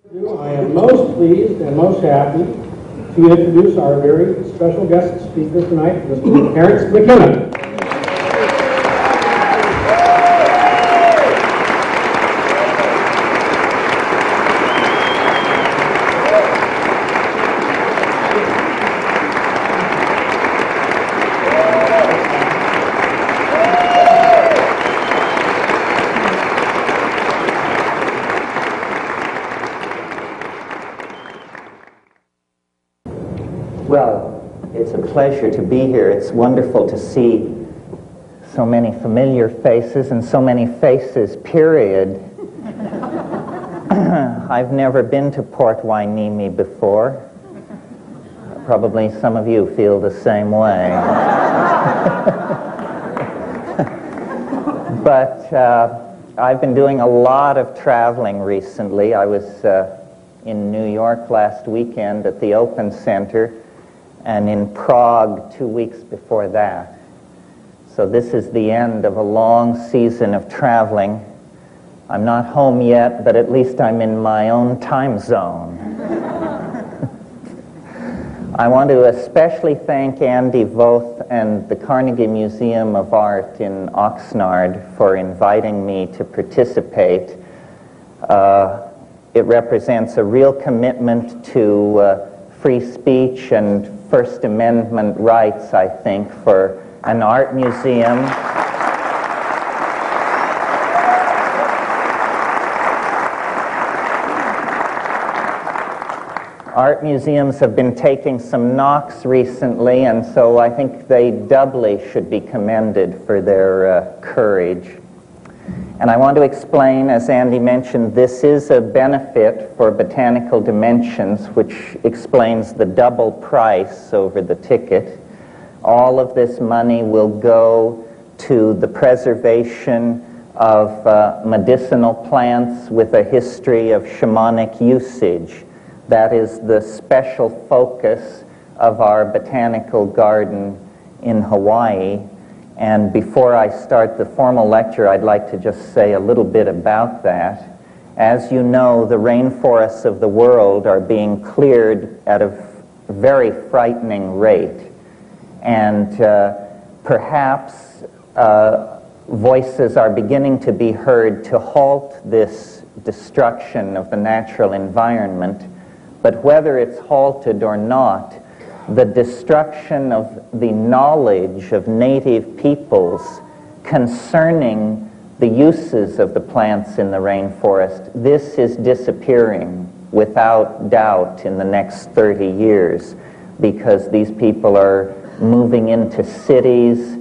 I am most pleased and most happy to introduce our very special guest speaker tonight, Mr. Terence McKenna. Well, it's a pleasure to be here. It's wonderful to see so many familiar faces and so many faces, period. I've never been to Port Hueneme before. Probably some of you feel the same way. But I've been doing a lot of traveling recently. I was in New York last weekend at the Open Center, and in Prague 2 weeks before that. So this is the end of a long season of traveling. I'm not home yet, but at least I'm in my own time zone. I want to especially thank Andy Voth and the Carnegie Museum of Art in Oxnard for inviting me to participate. It represents a real commitment to free speech and First Amendment rights, I think, for an art museum. Art museums have been taking some knocks recently, and so I think they doubly should be commended for their courage. And I want to explain, as Andy mentioned, this is a benefit for Botanical Dimensions, which explains the double price over the ticket. All of this money will go to the preservation of medicinal plants with a history of shamanic usage. That is the special focus of our botanical garden in Hawaii. And before I start the formal lecture, I'd like to just say a little bit about that. As you know, the rainforests of the world are being cleared at a very frightening rate. And perhaps voices are beginning to be heard to halt this destruction of the natural environment. But whether it's halted or not, the destruction of the knowledge of native peoples concerning the uses of the plants in the rainforest, this is disappearing without doubt in the next 30 years because these people are moving into cities,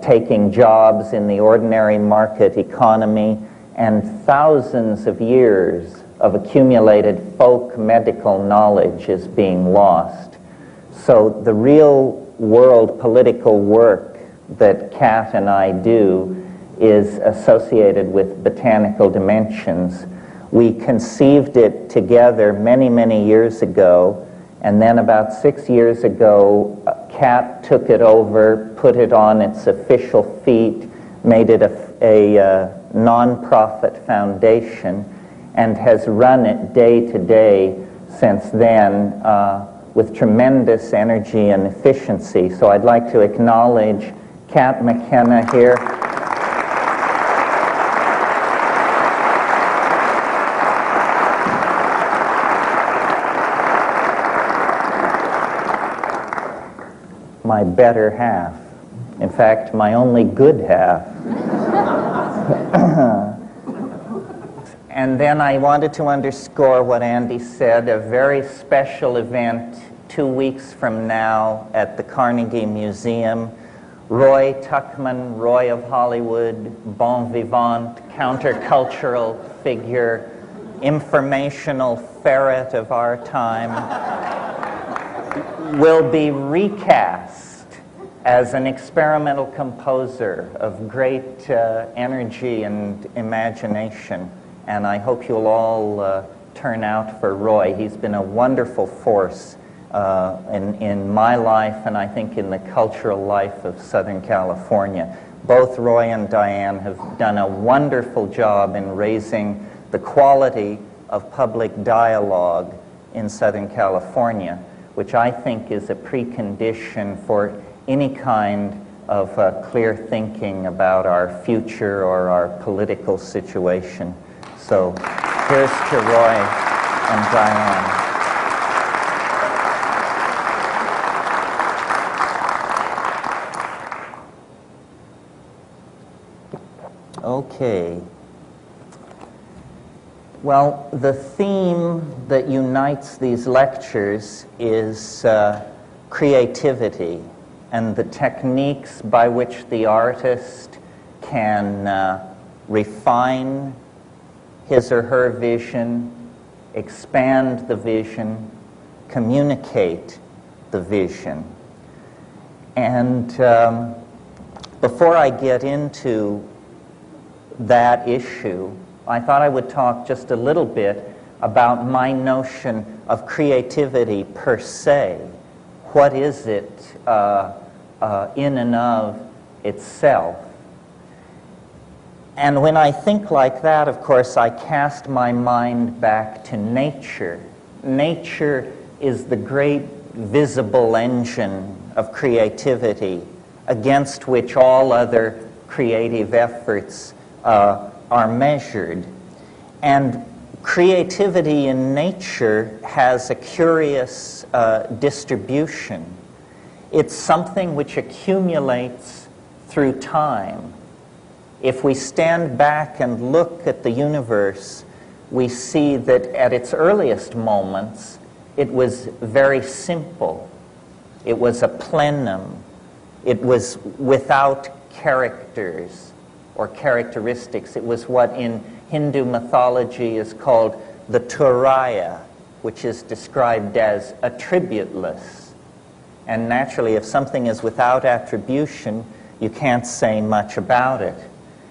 taking jobs in the ordinary market economy, and thousands of years of accumulated folk medical knowledge is being lost. So the real world political work that Kat and I do is associated with Botanical Dimensions. We conceived it together many, many years ago, and then about 6 years ago, Kat took it over, put it on its official feet, made it a non-profit foundation, and has run it day to day since then, with tremendous energy and efficiency. So I'd like to acknowledge Kat McKenna here. My better half. In fact, my only good half. And then I wanted to underscore what Andy said, a very special event 2 weeks from now at the Carnegie Museum. Roy Tuckman, Roy of Hollywood, bon vivant, countercultural figure, informational ferret of our time, will be recast as an experimental composer of great energy and imagination. And I hope you'll all turn out for Roy. He's been a wonderful force in my life, and I think in the cultural life of Southern California. Both Roy and Diane have done a wonderful job in raising the quality of public dialogue in Southern California, which I think is a precondition for any kind of clear thinking about our future or our political situation. So here's to Roy and Diane. Okay. Well, the theme that unites these lectures is creativity and the techniques by which the artist can refine his or her vision, expand the vision, communicate the vision. And before I get into that issue, I thought I would talk just a little bit about my notion of creativity per se. What is it in and of itself? And when I think like that, of course, I cast my mind back to nature. Nature is the great visible engine of creativity against which all other creative efforts are measured. And creativity in nature has a curious distribution. It's something which accumulates through time. If we stand back and look at the universe, we see that at its earliest moments, it was very simple. It was a plenum. It was without characters or characteristics. It was what in Hindu mythology is called the Turaya, which is described as attributeless. And naturally, if something is without attribution, you can't say much about it.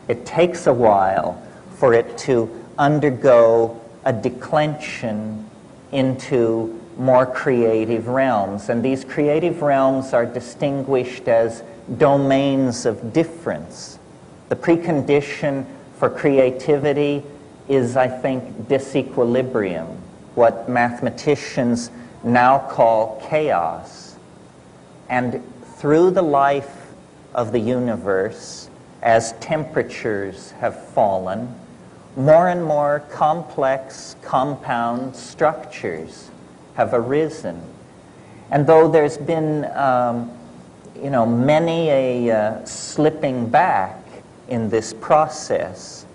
It takes a while for it to undergo a declension into more creative realms. And these creative realms are distinguished as domains of difference. The precondition for creativity is, I think, disequilibrium, what mathematicians now call chaos. And through the life of the universe, as temperatures have fallen, more and more complex, compound structures have arisen. And though there's been, many a slipping back in this process,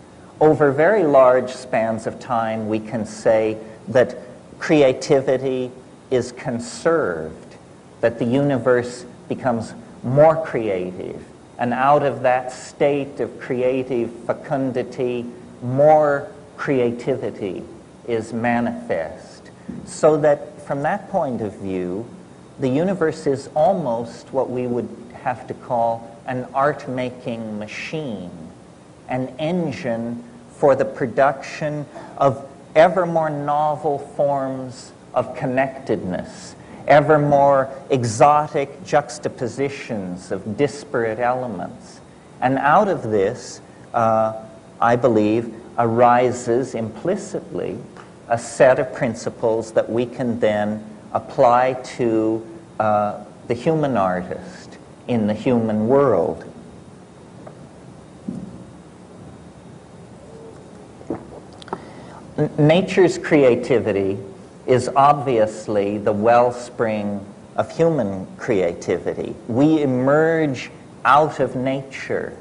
over very large spans of time, we can say that creativity is conserved, that the universe becomes more creative. And out of that state of creative fecundity, more creativity is manifest. So that from that point of view, the universe is almost what we would have to call an art-making machine, an engine for the production of ever more novel forms of connectedness, ever more exotic juxtapositions of disparate elements. And out of this, I believe, arises implicitly a set of principles that we can then apply to the human artist in the human world. Nature's creativity is obviously the wellspring of human creativity. We emerge out of nature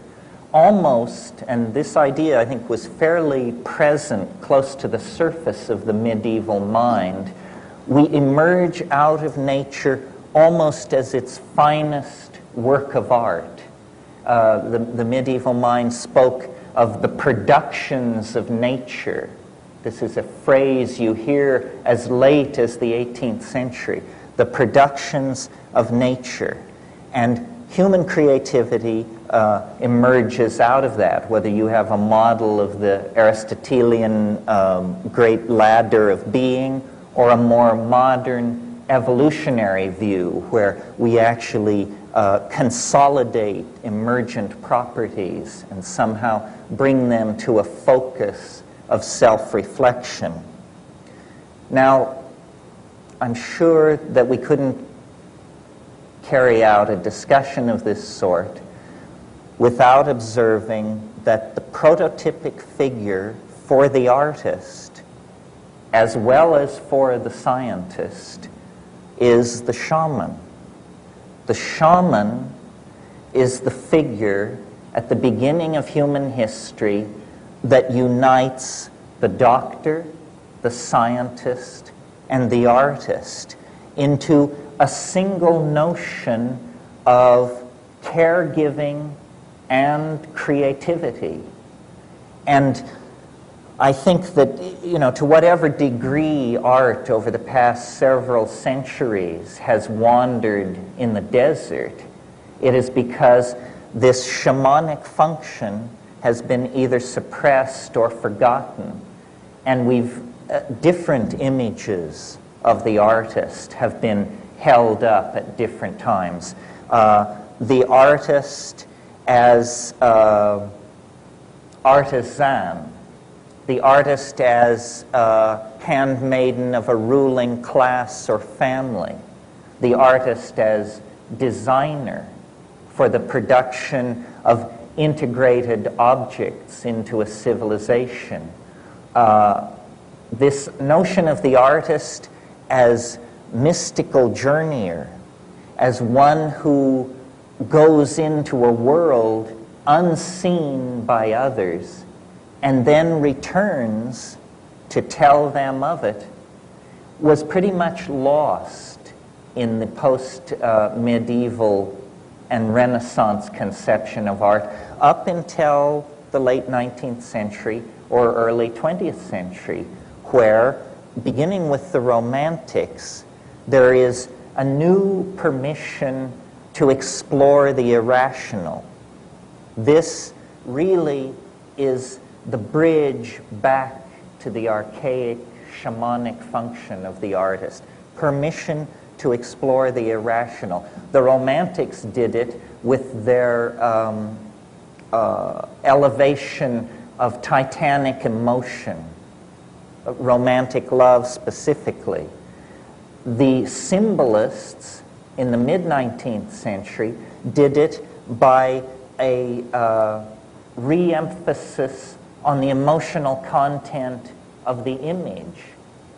almost, and this idea I think was fairly present close to the surface of the medieval mind, we emerge out of nature almost as its finest work of art. The medieval mind spoke of the productions of nature. This is a phrase you hear as late as the 18th century. The productions of nature. And human creativity emerges out of that, whether you have a model of the Aristotelian great ladder of being or a more modern evolutionary view where we actually consolidate emergent properties and somehow bring them to a focus of self-reflection. Now, I'm sure that we couldn't carry out a discussion of this sort without observing that the prototypic figure for the artist, as well as for the scientist, is the shaman. The shaman is the figure at the beginning of human history that unites the doctor, the scientist, and the artist into a single notion of caregiving and creativity. And I think that, to whatever degree art over the past several centuries has wandered in the desert, it is because this shamanic function has been either suppressed or forgotten. And different images of the artist have been held up at different times. The artist as artisan, the artist as handmaiden of a ruling class or family, the artist as designer for the production of integrated objects into a civilization. This notion of the artist as mystical journeyer, as one who goes into a world unseen by others and then returns to tell them of it, was pretty much lost in the post-medieval and Renaissance conception of art up until the late 19th century or early 20th century, where, beginning with the Romantics, there is a new permission to explore the irrational. This really is the bridge back to the archaic shamanic function of the artist. Permission to explore the irrational. The Romantics did it with their elevation of titanic emotion, romantic love specifically. The symbolists in the mid-19th century did it by a re-emphasis on the emotional content of the image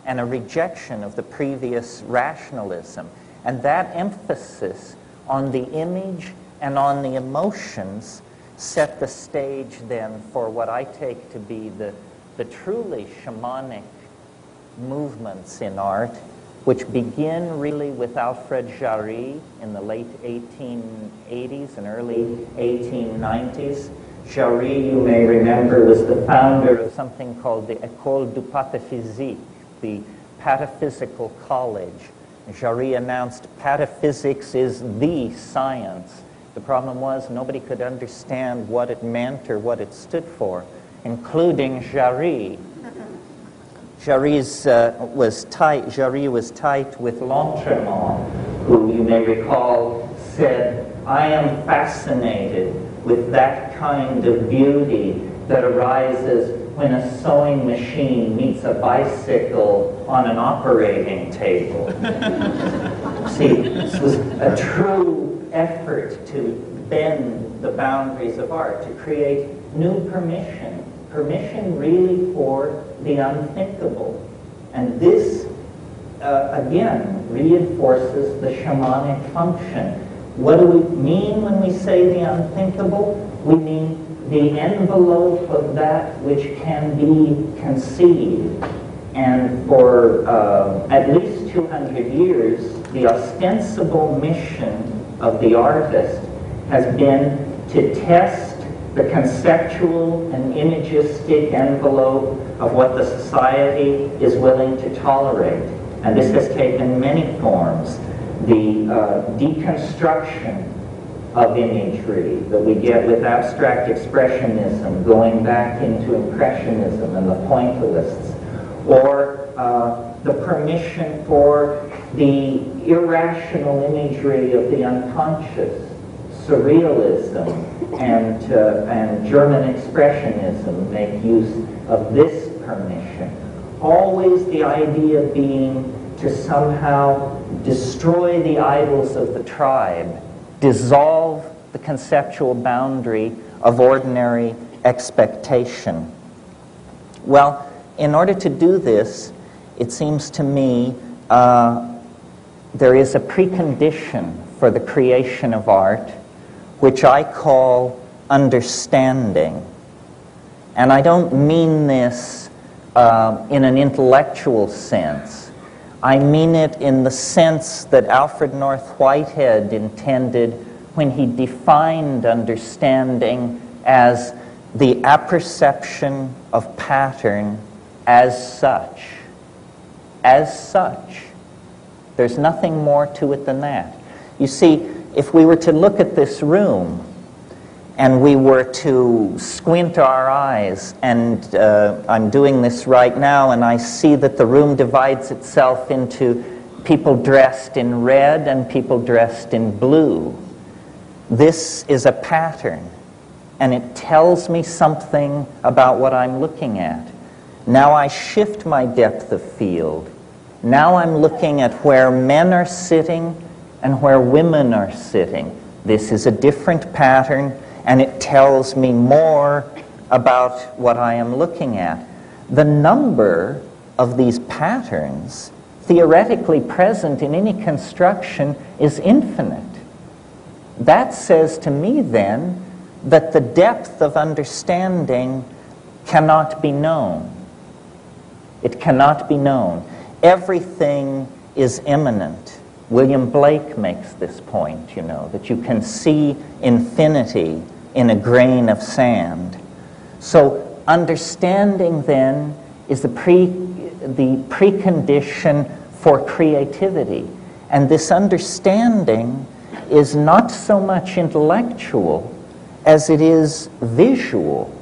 and a rejection of the previous rationalism. And that emphasis on the image and on the emotions set the stage then for what I take to be the truly shamanic movements in art, which begin really with Alfred Jarry in the late 1880s and early 1890s. Jarry, you may remember, was the founder of something called the École du Pataphysique, the Pataphysical College. Jarry announced pataphysics is the science. The problem was nobody could understand what it meant or what it stood for, including Jarry. Jarry was tight with L'Entremont, who you may recall said, "I am fascinated with that kind of beauty that arises when a sewing machine meets a bicycle on an operating table." See, this was a true effort to bend the boundaries of art, to create new permission really for the unthinkable. And this, again, reinforces the shamanic function. What do we mean when we say the unthinkable? We mean the envelope of that which can be conceived. And for at least 200 years, the ostensible mission of the artist has been to test the conceptual and imagistic envelope of what the society is willing to tolerate. And this has taken many forms. The deconstruction of imagery that we get with abstract expressionism going back into impressionism and the pointillists, or the permission for the irrational imagery of the unconscious, surrealism, and German expressionism make use of this permission. always the idea being to somehow destroy the idols of the tribe, dissolve the conceptual boundary of ordinary expectation. Well, in order to do this, it seems to me there is a precondition for the creation of art, which I call understanding. And I don't mean this in an intellectual sense. I mean it in the sense that Alfred North Whitehead intended when he defined understanding as the apperception of pattern as such. As such. There's nothing more to it than that. You see, if we were to look at this room and we were to squint our eyes, and I'm doing this right now, and I see that the room divides itself into people dressed in red and people dressed in blue. This is a pattern, and it tells me something about what I'm looking at. Now I shift my depth of field. Now I'm looking at where men are sitting and where women are sitting. This is a different pattern, and it tells me more about what I am looking at. The number of these patterns theoretically present in any construction is infinite. That says to me then that the depth of understanding cannot be known. It cannot be known. Everything is immanent. William Blake makes this point, you know, that you can see infinity in a grain of sand. So understanding then is the precondition for creativity. And this understanding is not so much intellectual as it is visual.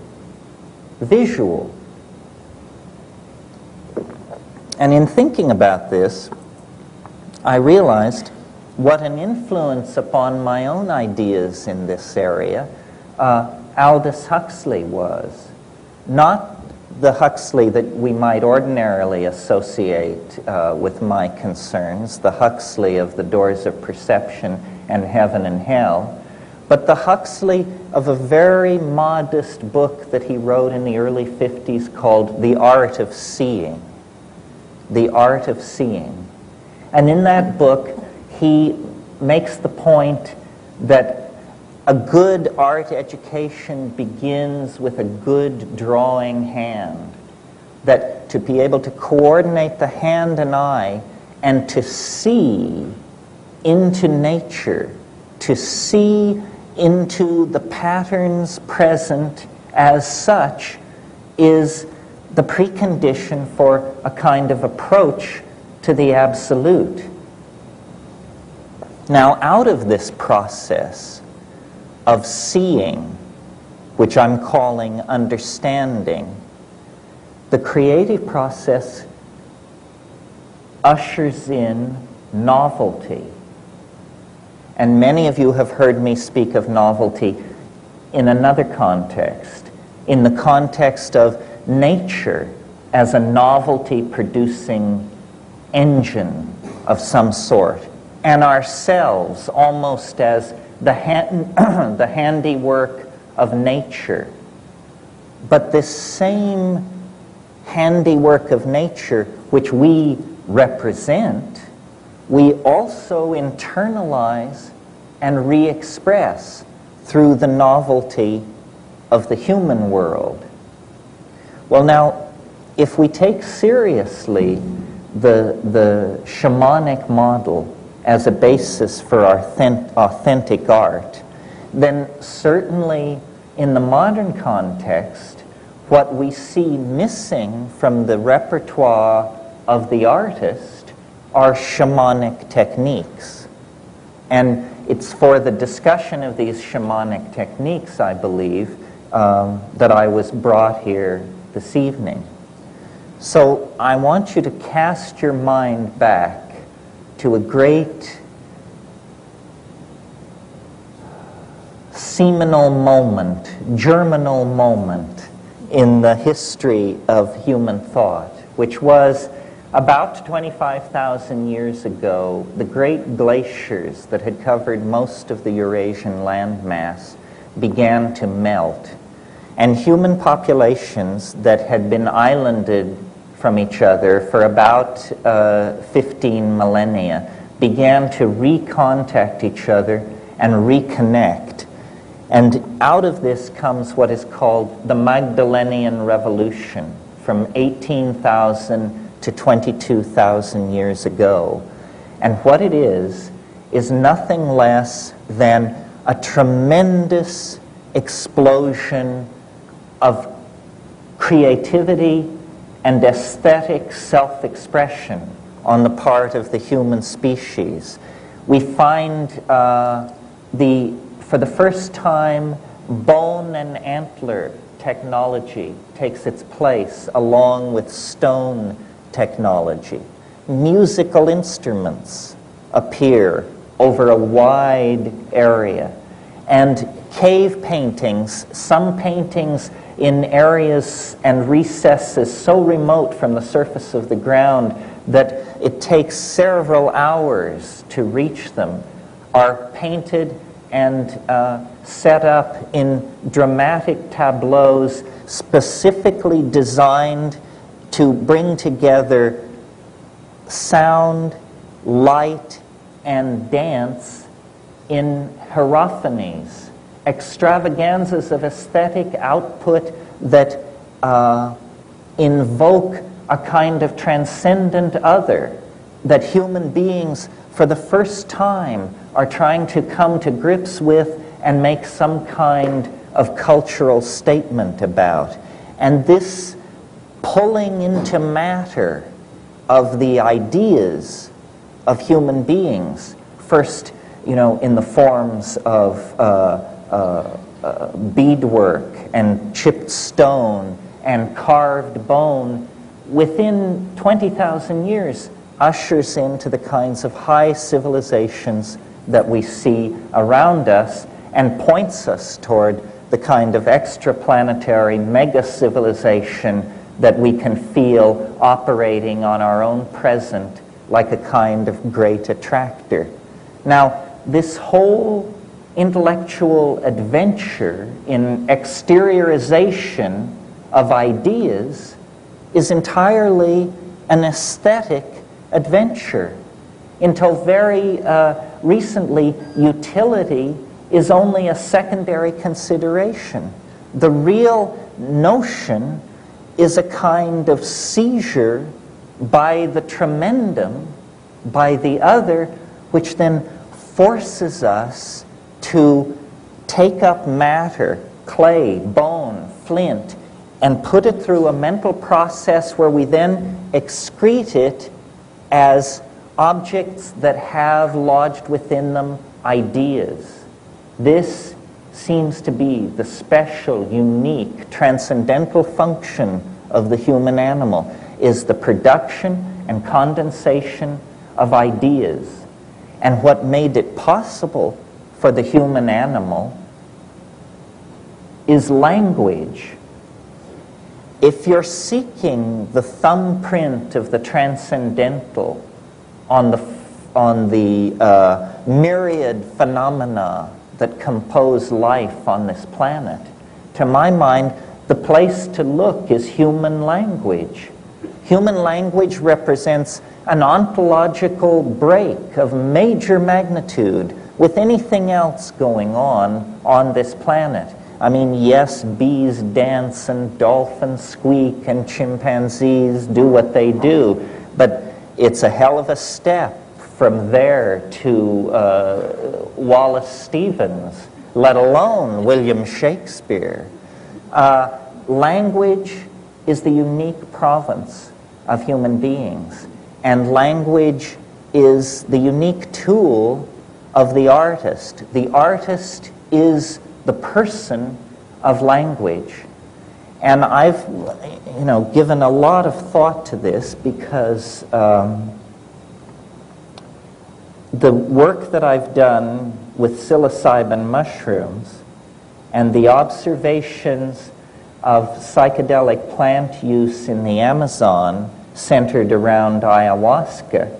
Visual. And in thinking about this, I realized what an influence upon my own ideas in this area Aldous Huxley was. Not the Huxley that we might ordinarily associate with my concerns, the Huxley of The Doors of Perception and Heaven and Hell, but the Huxley of a very modest book that he wrote in the early 50s called The Art of Seeing. The Art of Seeing. And in that book, he makes the point that a good art education begins with a good drawing hand. That to be able to coordinate the hand and eye and to see into nature, to see into the patterns present as such, is the precondition for a kind of approach to the absolute. Now, out of this process of seeing, which I'm calling understanding, the creative process ushers in novelty. And many of you have heard me speak of novelty in another context, in the context of nature as a novelty-producing engine of some sort, and ourselves almost as the handiwork of nature. But this same handiwork of nature, which we represent, we also internalize and re-express through the novelty of the human world. Well, now, if we take seriously the shamanic model as a basis for authentic art, then certainly in the modern context, what we see missing from the repertoire of the artist are shamanic techniques. And it's for the discussion of these shamanic techniques, I believe, that I was brought here this evening. So I want you to cast your mind back to a great seminal moment, germinal moment in the history of human thought, which was about 25,000 years ago, the great glaciers that had covered most of the Eurasian landmass began to melt. And human populations that had been islanded from each other for about 15 millennia began to recontact each other and reconnect. And out of this comes what is called the Magdalenian Revolution from 18,000 to 22,000 years ago. And what it is nothing less than a tremendous explosion of creativity and aesthetic self-expression on the part of the human species. We find for the first time, bone and antler technology takes its place along with stone technology. Musical instruments appear over a wide area. And cave paintings, some paintings in areas and recesses so remote from the surface of the ground that it takes several hours to reach them, are painted and set up in dramatic tableaus specifically designed to bring together sound, light, and dance in hierophanies, extravaganzas of aesthetic output that invoke a kind of transcendent other, that human beings for the first time are trying to come to grips with and make some kind of cultural statement about. And this pulling into matter of the ideas of human beings, first, in the forms of beadwork and chipped stone and carved bone, within 20,000 years ushers into the kinds of high civilizations that we see around us and points us toward the kind of extraplanetary mega-civilization that we can feel operating on our own present like a kind of great attractor. Now, this whole intellectual adventure in exteriorization of ideas is entirely an aesthetic adventure. Until very recently, utility is only a secondary consideration. The real notion is a kind of seizure by the tremendum, by the other, which then forces us to take up matter, clay, bone, flint, and put it through a mental process where we then excrete it as objects that have lodged within them ideas. This seems to be the special, unique, transcendental function of the human animal, is the production and condensation of ideas. And what made it possible for the human animal is language. If you're seeking the thumbprint of the transcendental on the myriad phenomena that compose life on this planet, to my mind, the place to look is human language. Human language represents an ontological break of major magnitude with anything else going on this planet. I mean, yes, bees dance and dolphins squeak and chimpanzees do what they do, but it's a hell of a step from there to Wallace Stevens, let alone William Shakespeare. Language is the unique province of human beings, and language is the unique tool of the artist. The artist is the person of language. And I've, given a lot of thought to this because the work that I've done with psilocybin mushrooms and the observations of psychedelic plant use in the Amazon centered around ayahuasca,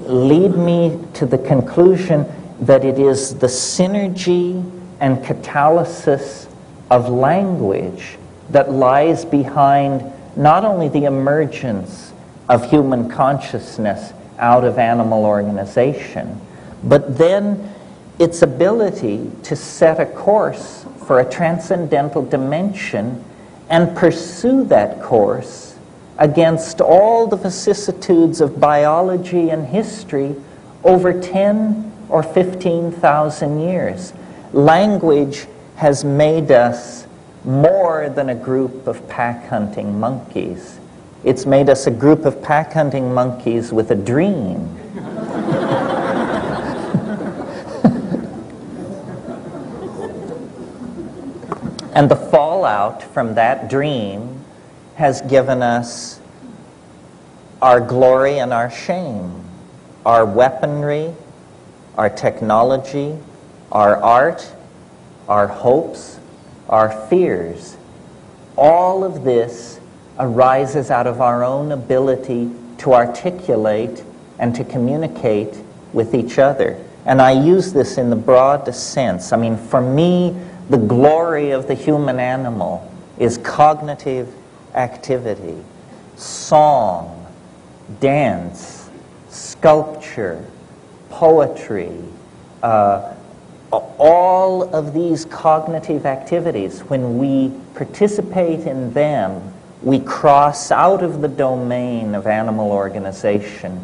lead me to the conclusion that it is the synergy and catalysis of language that lies behind not only the emergence of human consciousness out of animal organization, but then its ability to set a course for a transcendental dimension and pursue that course against all the vicissitudes of biology and history over 10 or 15,000 years. Language has made us more than a group of pack-hunting monkeys. It's made us a group of pack-hunting monkeys with a dream. And the fallout from that dream has given us our glory and our shame, our weaponry, our technology, our art, our hopes, our fears. All of this arises out of our own ability to articulate and to communicate with each other. And I use this in the broadest sense. I mean, for me, the glory of the human animal is cognitive activity, song, dance, sculpture, poetry, all of these cognitive activities. When we participate in them, we cross out of the domain of animal organization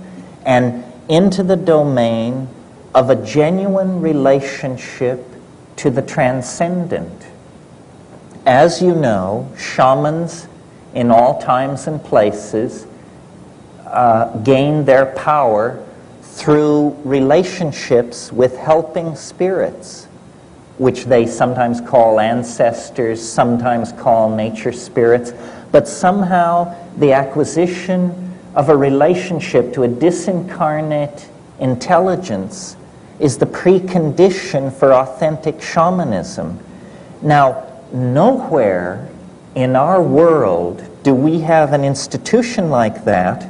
and into the domain of a genuine relationship to the transcendent. As you know, shamans in all times and places gain their power through relationships with helping spirits, which they sometimes call ancestors, sometimes call nature spirits, but somehow the acquisition of a relationship to a disincarnate intelligence is the precondition for authentic shamanism. Now, nowhere in our world do we have an institution like that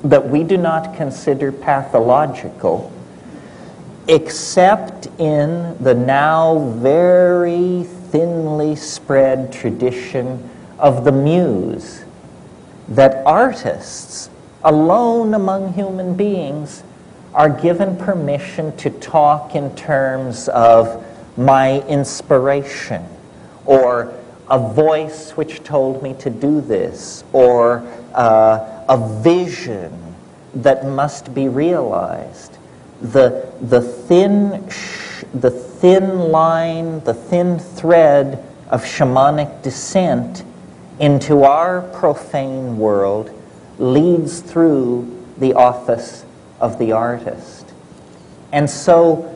we do not consider pathological, except in the now very thinly spread tradition of the muse, that artists, alone among human beings, are given permission to talk in terms of my inspiration, or a voice which told me to do this, or a vision that must be realized. The thin line, the thin thread of shamanic descent into our profane world leads through the office of the artist. And so,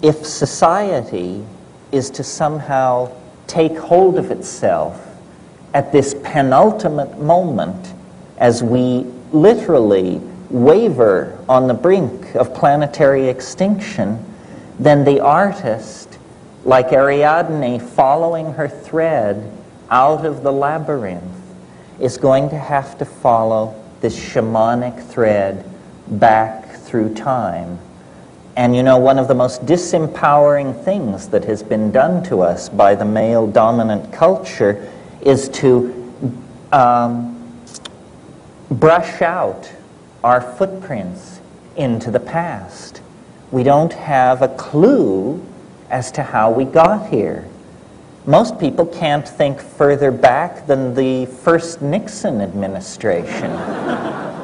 if society is to somehow take hold of itself at this penultimate moment, as we literally waver on the brink of planetary extinction, then the artist, like Ariadne following her thread out of the labyrinth, is going to have to follow this shamanic thread back through time. And you know, one of the most disempowering things that has been done to us by the male-dominant culture is to brush out our footprints into the past. We don't have a clue as to how we got here. Most people can't think further back than the first Nixon administration,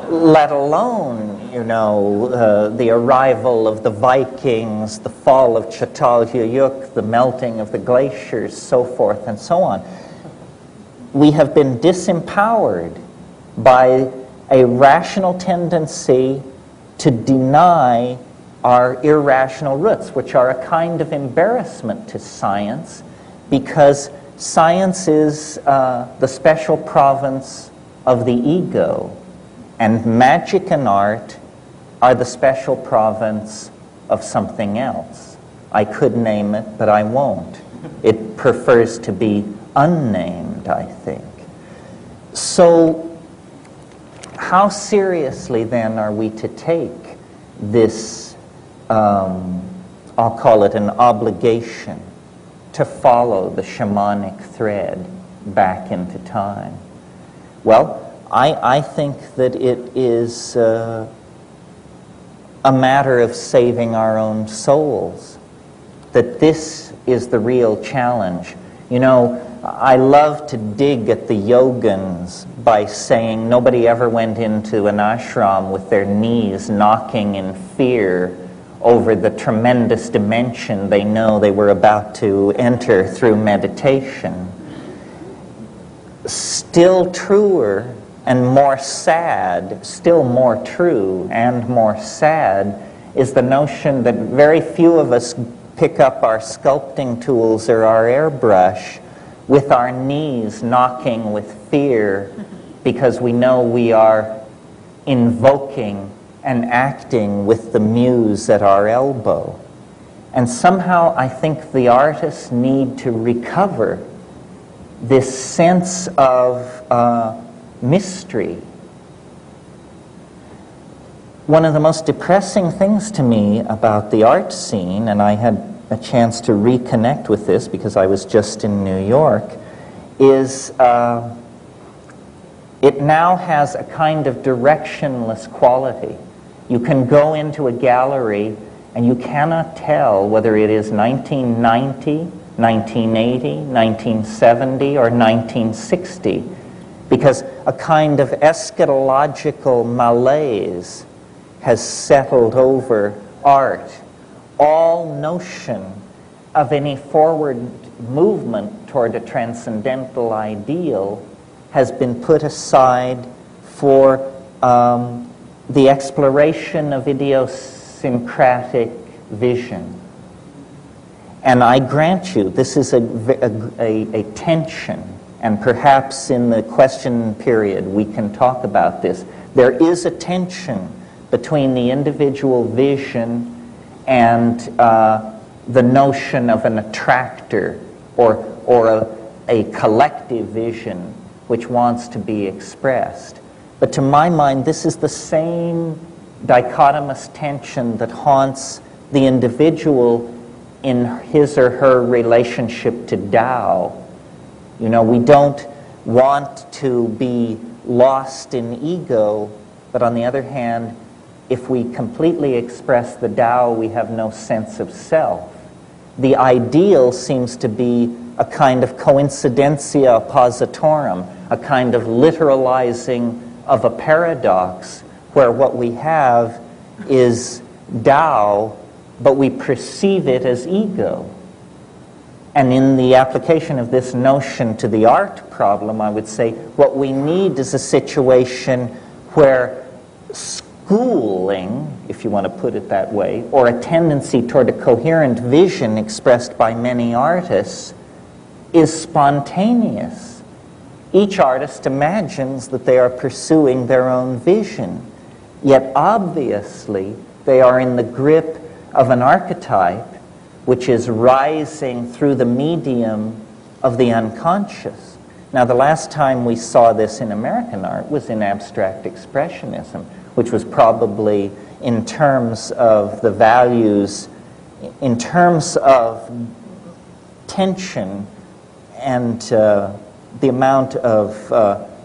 let alone, you know, the arrival of the Vikings, the fall of Çatalhöyük, the melting of the glaciers, so forth and so on. We have been disempowered by a rational tendency to deny our irrational roots, which are a kind of embarrassment to science, because science is the special province of the ego, and magic and art are the special province of something else. I could name it, but I won't. It prefers to be unnamed, I think. So, how seriously then are we to take this, I'll call it an obligation, to follow the shamanic thread back into time? Well, I think that it is a matter of saving our own souls, that this is the real challenge. You know, I love to dig at the yogins by saying nobody ever went into an ashram with their knees knocking in fear over the tremendous dimension they know they were about to enter through meditation. Still truer and more sad, still more true and more sad, is the notion that very few of us pick up our sculpting tools or our airbrush with our knees knocking with fear because we know we are invoking and acting with the muse at our elbow. And somehow I think the artists need to recover this sense of mystery. One of the most depressing things to me about the art scene, and I had a chance to reconnect with this because I was just in New York, is it now has a kind of directionless quality. You can go into a gallery and you cannot tell whether it is 1990, 1980, 1970, or 1960, because a kind of eschatological malaise has settled over art. All notion of any forward movement toward a transcendental ideal has been put aside for the exploration of idiosyncratic vision. And I grant you, this is a tension, and perhaps in the question period we can talk about this. There is a tension between the individual vision and the notion of an attractor or a collective vision which wants to be expressed. But to my mind, this is the same dichotomous tension that haunts the individual in his or her relationship to Tao. You know, we don't want to be lost in ego, but on the other hand, if we completely express the Tao, we have no sense of self. The ideal seems to be a kind of coincidentia oppositorum, a kind of literalizing of a paradox, where what we have is Tao, but we perceive it as ego. And in the application of this notion to the art problem, I would say what we need is a situation where schooling, if you want to put it that way, or a tendency toward a coherent vision expressed by many artists is spontaneous. Each artist imagines that they are pursuing their own vision, yet obviously they are in the grip of an archetype which is rising through the medium of the unconscious. Now, the last time we saw this in American art was in abstract expressionism, which was probably in terms of the values, in terms of tension and the amount of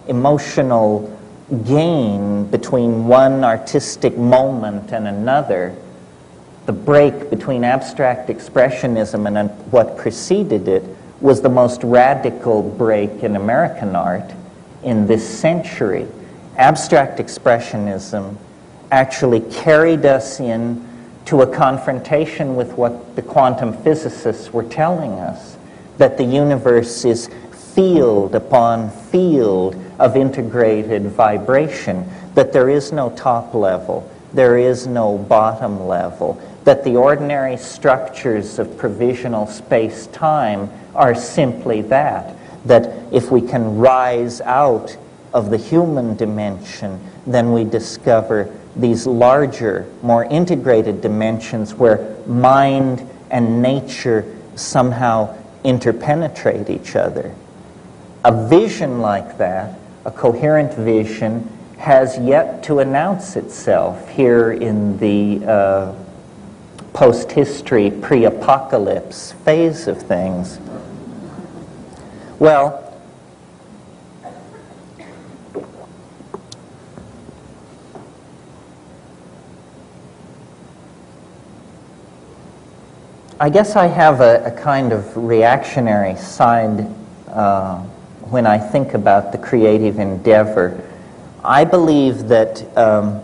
emotional gain between one artistic moment and another. The break between abstract expressionism and what preceded it was the most radical break in American art in this century. Abstract expressionism actually carried us in to a confrontation with what the quantum physicists were telling us, that the universe is field upon field of integrated vibration, that there is no top level, there is no bottom level, that the ordinary structures of provisional space-time are simply that if we can rise out of the human dimension, then we discover these larger, more integrated dimensions where mind and nature somehow interpenetrate each other. A vision like that, a coherent vision, has yet to announce itself here in the post-history, pre-apocalypse phase of things. Well, I guess I have a kind of reactionary side when I think about the creative endeavor. I believe that the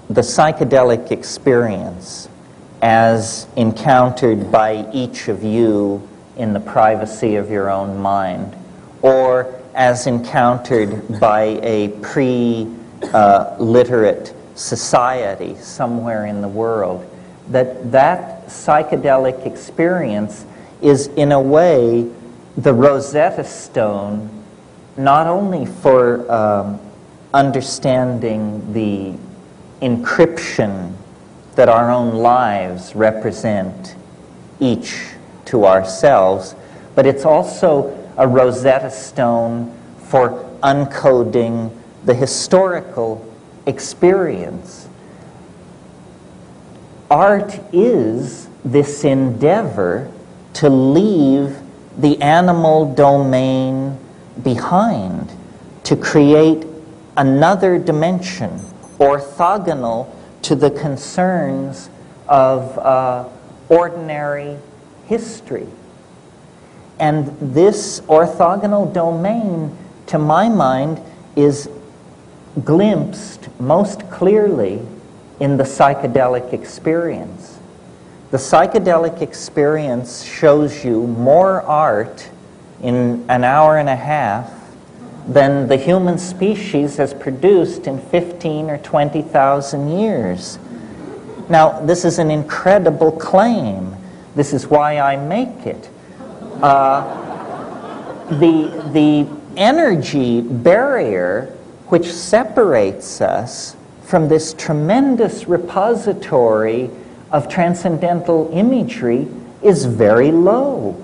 psychedelic experience, as encountered by each of you in the privacy of your own mind, or as encountered by a pre-literate society somewhere in the world, that psychedelic experience is in a way the Rosetta Stone, not only for understanding the encryption that our own lives represent each to ourselves, but it's also a Rosetta Stone for uncoding the historical experience. Art is this endeavor to leave the animal domain behind, to create another dimension orthogonal to the concerns of ordinary history. And this orthogonal domain, to my mind, is glimpsed most clearly in the psychedelic experience. The psychedelic experience shows you more art in an hour and a half than the human species has produced in 15 or 20,000 years. Now, this is an incredible claim. This is why I make it. The energy barrier which separates us from this tremendous repository of transcendental imagery is very low.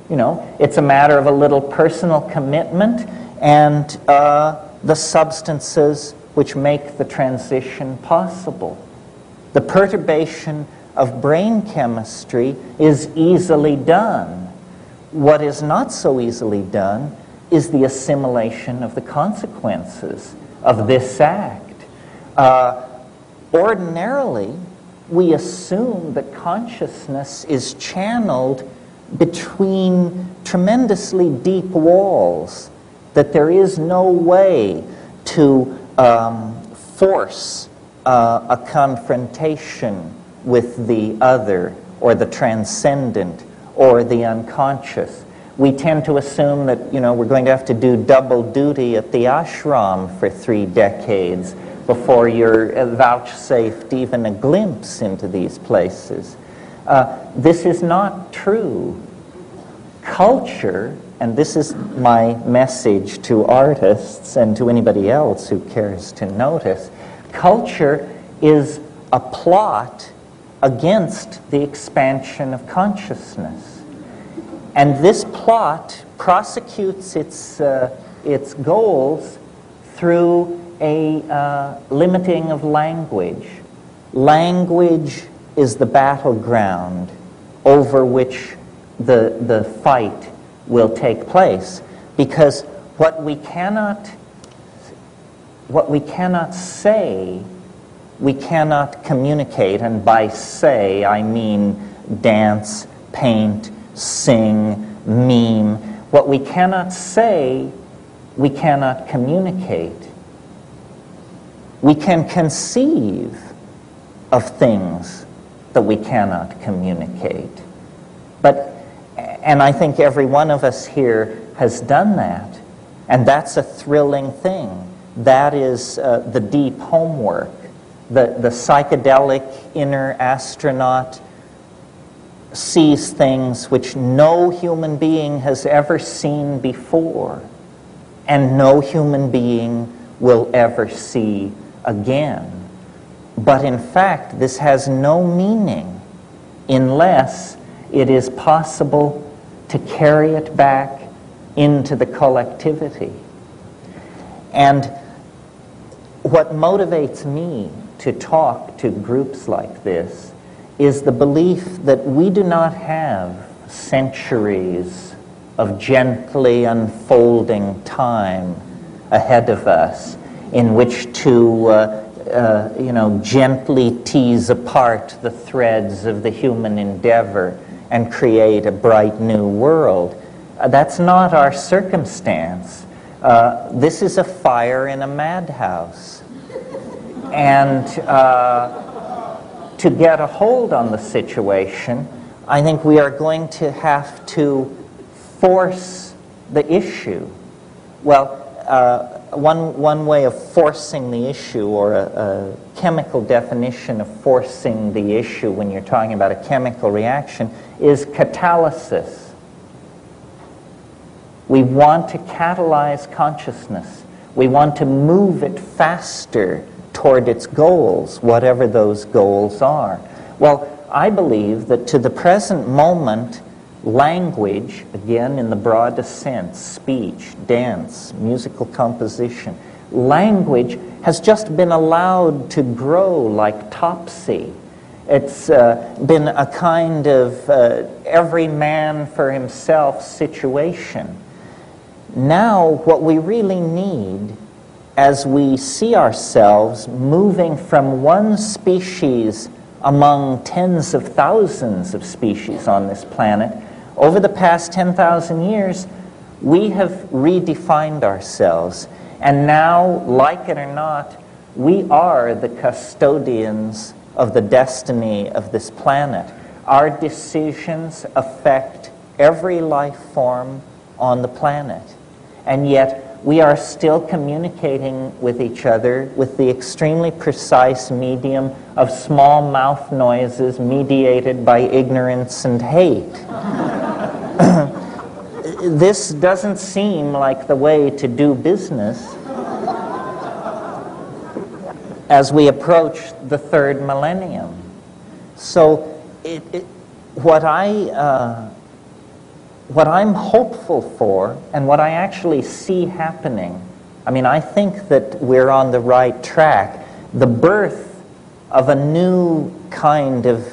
You know, it's a matter of a little personal commitment and the substances which make the transition possible. The perturbation of brain chemistry is easily done. What is not so easily done is the assimilation of the consequences of this act. Ordinarily, we assume that consciousness is channeled between tremendously deep walls, that there is no way to force a confrontation with the other or the transcendent or the unconscious. We tend to assume that, you know, we're going to have to do double duty at the ashram for 3 decades before you're vouchsafed even a glimpse into these places. This is not true. Culture, and this is my message to artists and to anybody else who cares to notice, culture is a plot against the expansion of consciousness. And this plot prosecutes its goals through a limiting of language. Language is the battleground over which the fight will take place, because what we cannot say, we cannot communicate, and by say I mean dance, paint, sing, meme. What we cannot say, we cannot communicate. We can conceive of things that we cannot communicate. And I think every one of us here has done that. And that's a thrilling thing. That is the deep homework. The psychedelic inner astronaut sees things which no human being has ever seen before, and no human being will ever see again. But in fact, this has no meaning unless it is possible to carry it back into the collectivity. And what motivates me to talk to groups like this is the belief that we do not have centuries of gently unfolding time ahead of us in which to gently tease apart the threads of the human endeavor and create a bright new world. That's not our circumstance. This is a fire in a madhouse. And to get a hold on the situation, I think we are going to have to force the issue. Well, one way of forcing the issue, or a chemical definition of forcing the issue when you're talking about a chemical reaction, is catalysis. We want to catalyze consciousness. We want to move it faster toward its goals, whatever those goals are. Well, I believe that to the present moment, language, again in the broadest sense, speech, dance, musical composition, language has just been allowed to grow like topsy. It's been a kind of every man for himself situation. Now, what we really need, as we see ourselves moving from one species among tens of thousands of species on this planet, over the past 10,000 years, we have redefined ourselves. And now, like it or not, we are the custodians of the destiny of this planet. Our decisions affect every life form on the planet. And yet, we are still communicating with each other with the extremely precise medium of small mouth noises mediated by ignorance and hate. This doesn't seem like the way to do business as we approach the third millennium. So what I'm hopeful for, and what I actually see happening, I mean, I think that we're on the right track. The birth of a new kind of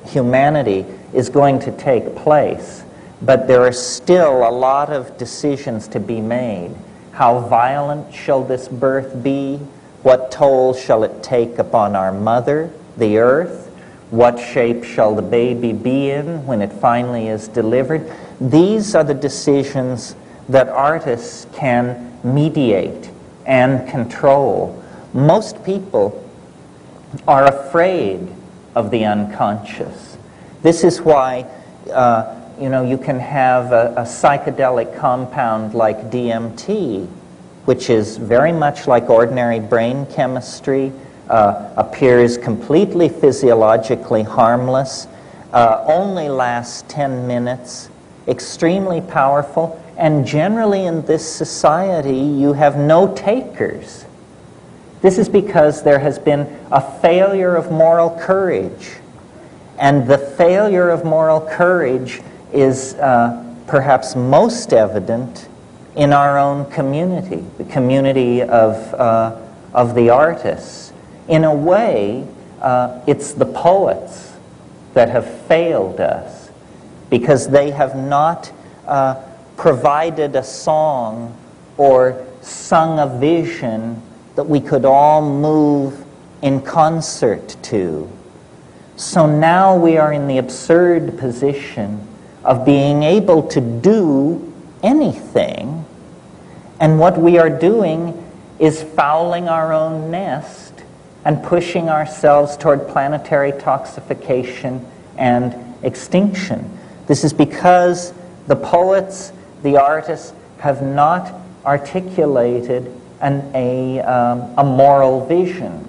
humanity is going to take place, but there are still a lot of decisions to be made. How violent shall this birth be? What toll shall it take upon our mother, the earth? What shape shall the baby be in when it finally is delivered? These are the decisions that artists can mediate and control. Most people are afraid of the unconscious. This is why you can have a psychedelic compound like DMT, which is very much like ordinary brain chemistry, appears completely physiologically harmless, only lasts 10 minutes, extremely powerful, and generally in this society you have no takers. This is because there has been a failure of moral courage. And the failure of moral courage is perhaps most evident in our own community, the community of the artists. In a way, it's the poets that have failed us because they have not provided a song or sung a vision that we could all move in concert to. So now we are in the absurd position of being able to do anything, and what we are doing is fouling our own nest and pushing ourselves toward planetary toxification and extinction. This is because the poets, the artists, have not articulated a moral vision.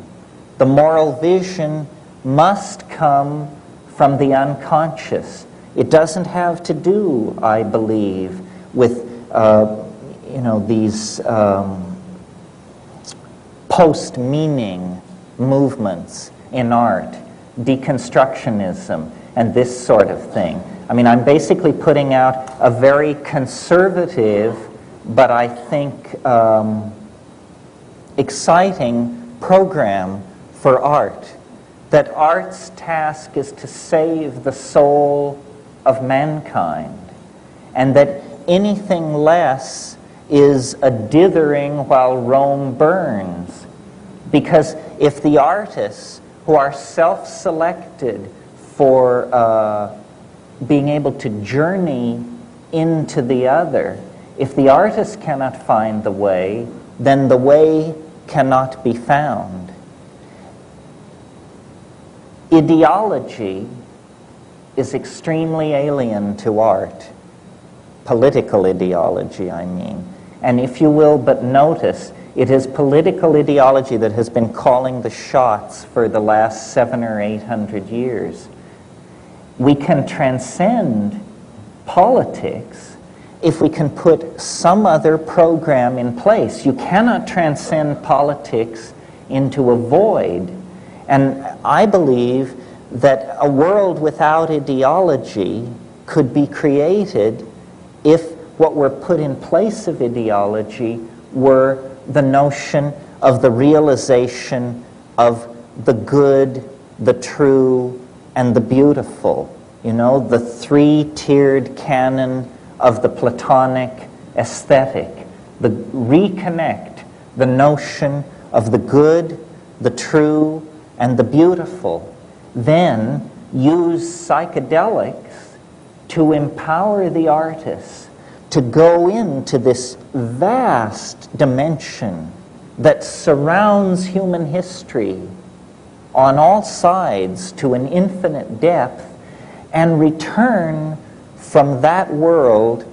The moral vision must come from the unconscious. It doesn't have to do, I believe, with these post-meaning movements in art, deconstructionism, and this sort of thing. I mean, I'm basically putting out a very conservative, but I think exciting program for art, that art's task is to save the soul of mankind, and that anything less is a dithering while Rome burns. Because if the artists who are self-selected for being able to journey into the other, if the artist cannot find the way, then the way cannot be found. Ideology is extremely alien to art. Political ideology, I mean. And if you will but notice, it is political ideology that has been calling the shots for the last 700 or 800 years. We can transcend politics if we can put some other program in place. You cannot transcend politics into a void. And I believe that a world without ideology could be created if what were put in place of ideology were the notion of the realization of the good, the true, and the beautiful. You know, the three-tiered canon of the Platonic aesthetic. Reconnect the notion of the good, the true, and the beautiful. Then use psychedelics to empower the artists to go into this vast dimension that surrounds human history on all sides to an infinite depth, and return from that world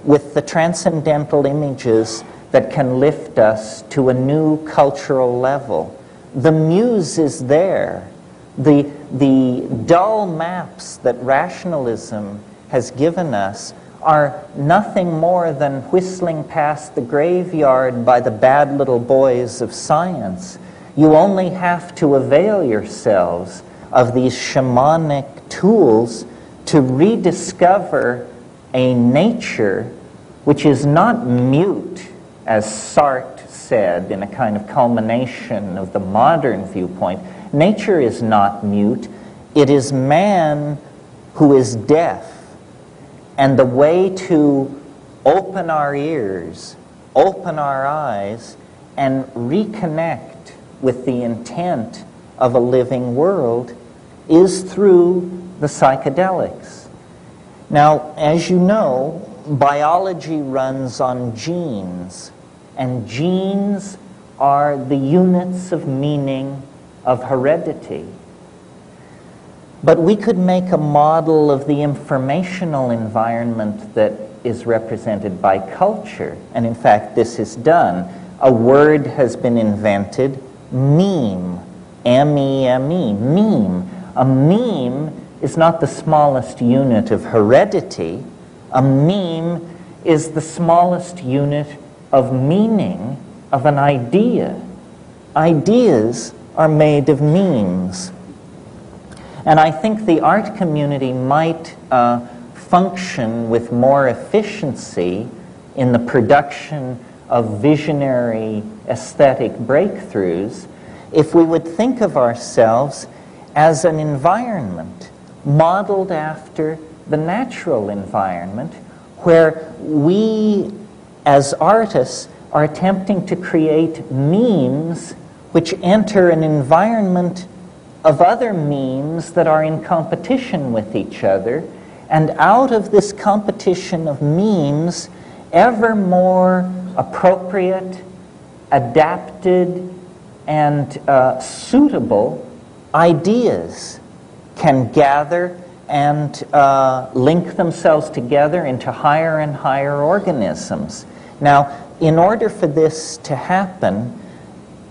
with the transcendental images that can lift us to a new cultural level. The muse is there. The dull maps that rationalism has given us are nothing more than whistling past the graveyard by the bad little boys of science. You only have to avail yourselves of these shamanic tools to rediscover a nature which is not mute, as Sartre said in a kind of culmination of the modern viewpoint. Nature is not mute. It is man who is deaf. And the way to open our ears, open our eyes, and reconnect with the intent of a living world is through the psychedelics. Now, as you know, biology runs on genes, and genes are the units of meaning of heredity. But we could make a model of the informational environment that is represented by culture, and in fact this is done. A word has been invented, meme, M-E-M-E, meme. A meme is not the smallest unit of heredity. A meme is the smallest unit of meaning of an idea. Ideas are made of memes. And I think the art community might function with more efficiency in the production of visionary aesthetic breakthroughs if we would think of ourselves as an environment modeled after the natural environment, where we as artists are attempting to create memes which enter an environment of other memes that are in competition with each other, and out of this competition of memes, ever more appropriate, adapted, and suitable ideas can gather and link themselves together into higher and higher organisms. Now, in order for this to happen,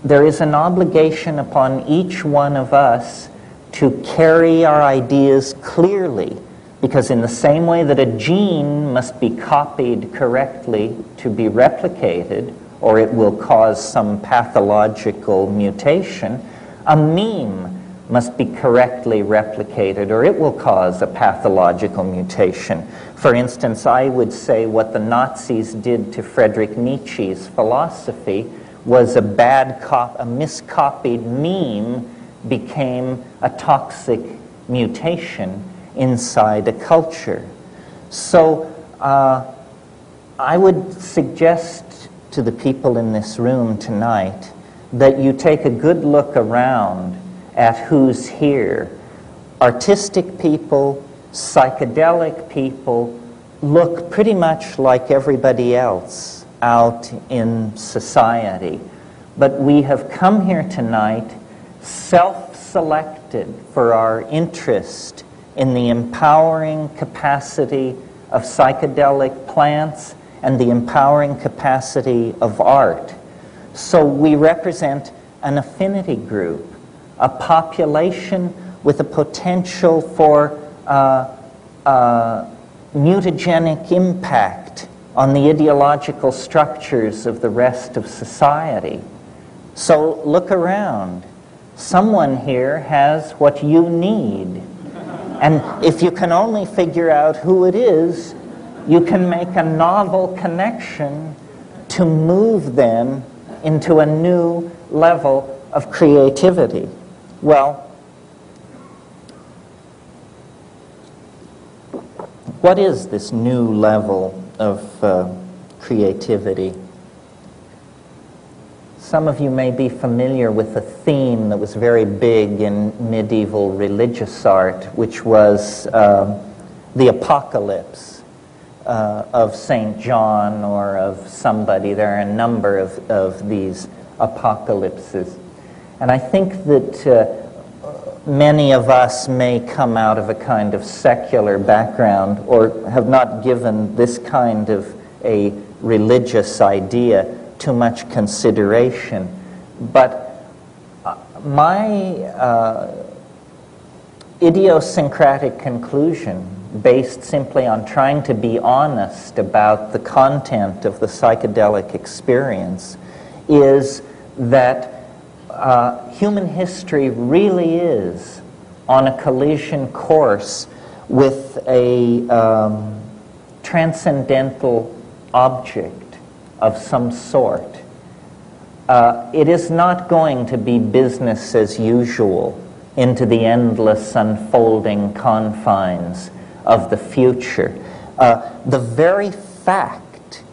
there is an obligation upon each one of us to carry our ideas clearly, because in the same way that a gene must be copied correctly to be replicated, or it will cause some pathological mutation, a meme must be correctly replicated, or it will cause a pathological mutation. For instance, I would say what the Nazis did to Friedrich Nietzsche's philosophy was a miscopied meme became a toxic mutation inside a culture. So I would suggest to the people in this room tonight that you take a good look around at who's here. Artistic people, psychedelic people look pretty much like everybody else out in society. But we have come here tonight self-selected for our interest in the empowering capacity of psychedelic plants and the empowering capacity of art. So we represent an affinity group, a population with a potential for mutagenic impact on the ideological structures of the rest of society. So look around. Someone here has what you need. And if you can only figure out who it is, you can make a novel connection to move them into a new level of creativity. Well, what is this new level of creativity? Some of you may be familiar with a theme that was very big in medieval religious art, which was the apocalypse of St. John or of somebody. There are a number of these apocalypses. And I think that many of us may come out of a kind of secular background or have not given this kind of a religious idea too much consideration. But my idiosyncratic conclusion, based simply on trying to be honest about the content of the psychedelic experience, is that human history really is on a collision course with a transcendental object of some sort. It is not going to be business as usual into the endless unfolding confines of the future. The very fact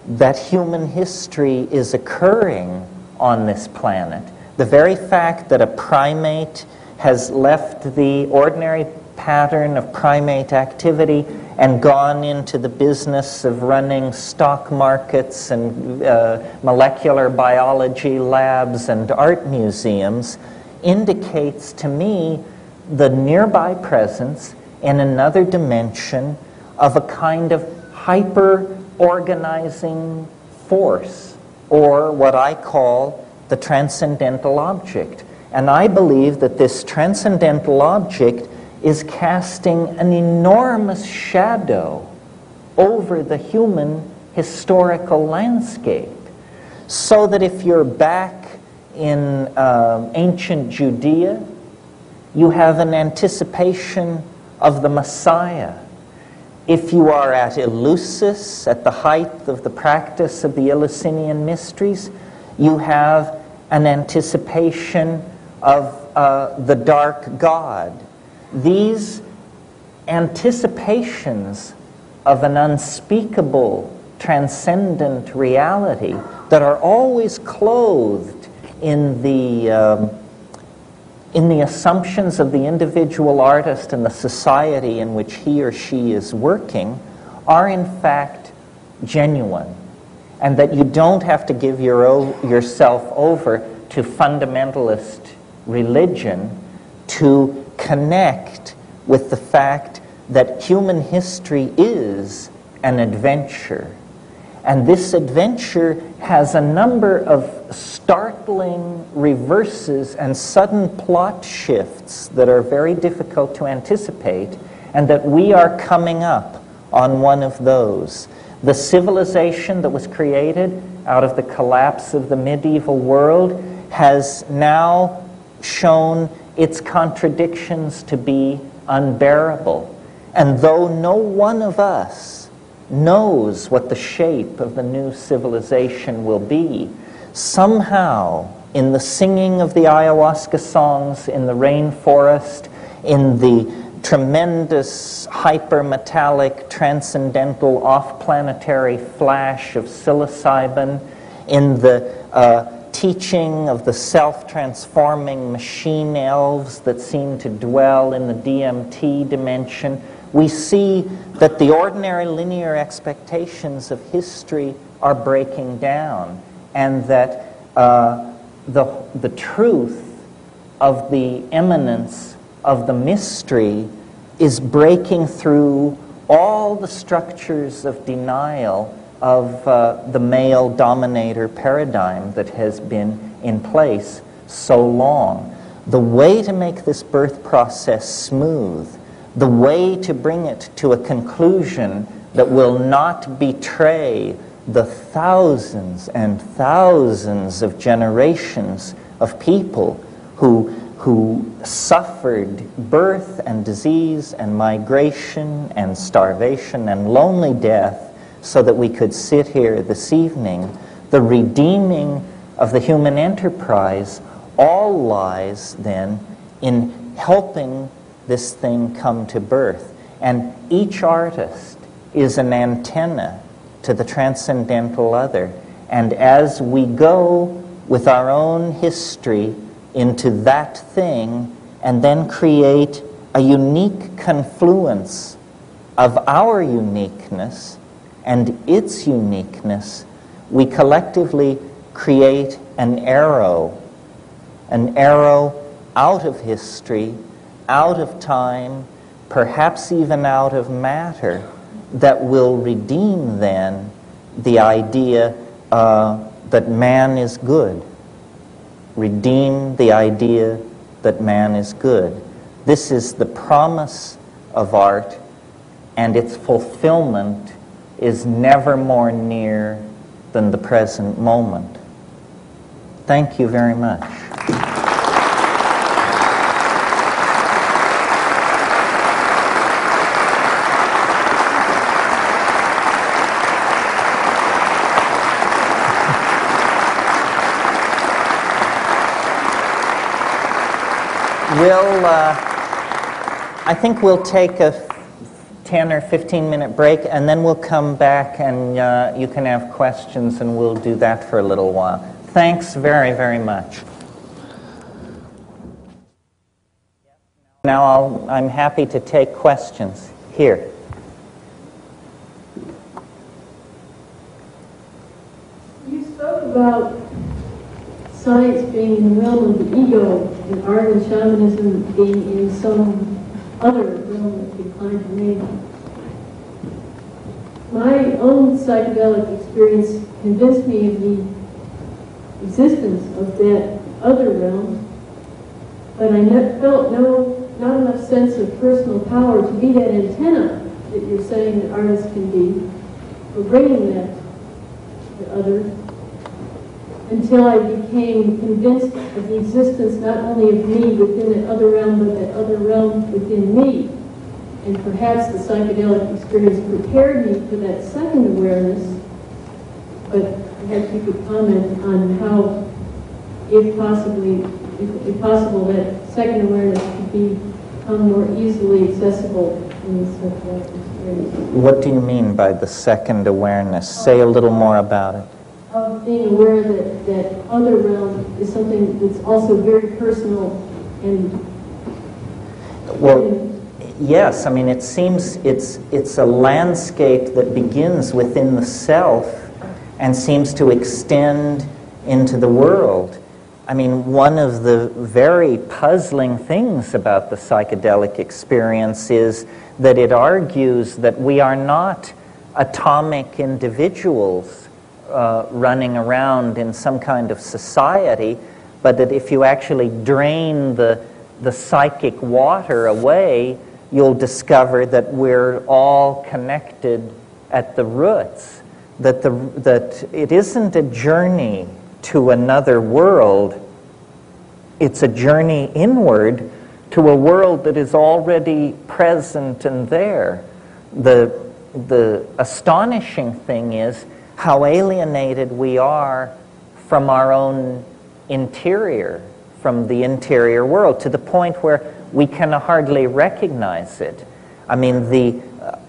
that human history is occurring on this planet, the very fact that a primate has left the ordinary pattern of primate activity and gone into the business of running stock markets and molecular biology labs and art museums indicates to me the nearby presence in another dimension of a kind of hyper-organizing force, or what I call the transcendental object. And I believe that this transcendental object is casting an enormous shadow over the human historical landscape. So that if you're back in ancient Judea, you have an anticipation of the Messiah. If you are at Eleusis, at the height of the practice of the Eleusinian mysteries, you have an anticipation of the dark God. These anticipations of an unspeakable, transcendent reality that are always clothed in the assumptions of the individual artist and the society in which he or she is working are in fact genuine, and that you don't have to give yourself over to fundamentalist religion to connect with the fact that human history is an adventure. And this adventure has a number of startling reverses and sudden plot shifts that are very difficult to anticipate, and that we are coming up on one of those. The civilization that was created out of the collapse of the medieval world has now shown its contradictions to be unbearable. And though no one of us knows what the shape of the new civilization will be, somehow, in the singing of the ayahuasca songs in the rainforest, in the tremendous hypermetallic transcendental off-planetary flash of psilocybin, in the teaching of the self-transforming machine elves that seem to dwell in the DMT dimension, we see that the ordinary linear expectations of history are breaking down, and that the truth of the immanence of the mystery is breaking through all the structures of denial of the male dominator paradigm that has been in place so long. The way to make this birth process smooth, the way to bring it to a conclusion that will not betray the thousands and thousands of generations of people who suffered birth and disease and migration and starvation and lonely death so that we could sit here this evening, the redeeming of the human enterprise all lies then in helping this thing come to birth. And each artist is an antenna to the transcendental other. And as we go with our own history into that thing and then create a unique confluence of our uniqueness and its uniqueness, we collectively create an arrow out of history, out of time, perhaps even out of matter, that will redeem then the idea that man is good. Redeem the idea that man is good. This is the promise of art, and its fulfillment is never more near than the present moment. Thank you very much. I think we'll take a 10 or 15 minute break, and then we'll come back and you can have questions, and we'll do that for a little while. Thanks very, very much. Now I'm happy to take questions. Here. You spoke about science being in the realm of the ego and art and shamanism being in some other realm that declined to name. My own psychedelic experience convinced me of the existence of that other realm, but I felt not enough sense of personal power to be that antenna that you're saying that artists can be for bringing that to others, until I became convinced of the existence not only of me within that other realm, but that other realm within me. And perhaps the psychedelic experience prepared me for that second awareness, but perhaps you could comment on how, if possible, that second awareness could become more easily accessible in the psychedelic experience. What do you mean by the second awareness? Say a little more about it. Of being aware that other realm is something that's also very personal and... Well, yes, I mean, it seems it's a landscape that begins within the self and seems to extend into the world. I mean, one of the very puzzling things about the psychedelic experience is that it argues that we are not atomic individuals running around in some kind of society, but that if you actually drain the psychic water away, you'll discover that we're all connected at the roots, that it isn't a journey to another world, it's a journey inward to a world that is already present and there. The astonishing thing is how alienated we are from our own interior, from the interior world, to the point where we can hardly recognize it. I mean,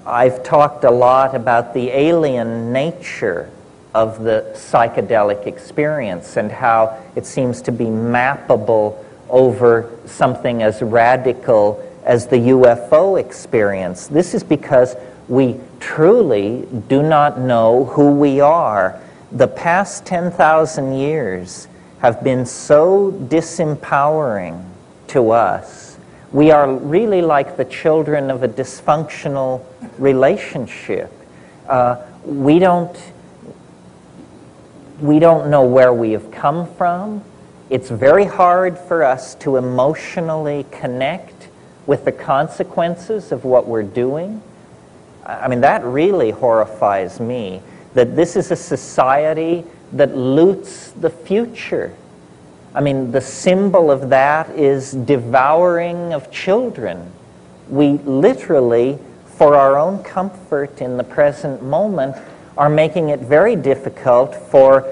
I've talked a lot about the alien nature of the psychedelic experience and how it seems to be mappable over something as radical as the UFO experience. This is because we truly do not know who we are. The past 10,000 years have been so disempowering to us. We are really like the children of a dysfunctional relationship. We don't know where we have come from. It's very hard for us to emotionally connect with the consequences of what we're doing. I mean, that really horrifies me, that this is a society that loots the future. I mean, the symbol of that is devouring of children. We literally, for our own comfort in the present moment, are making it very difficult for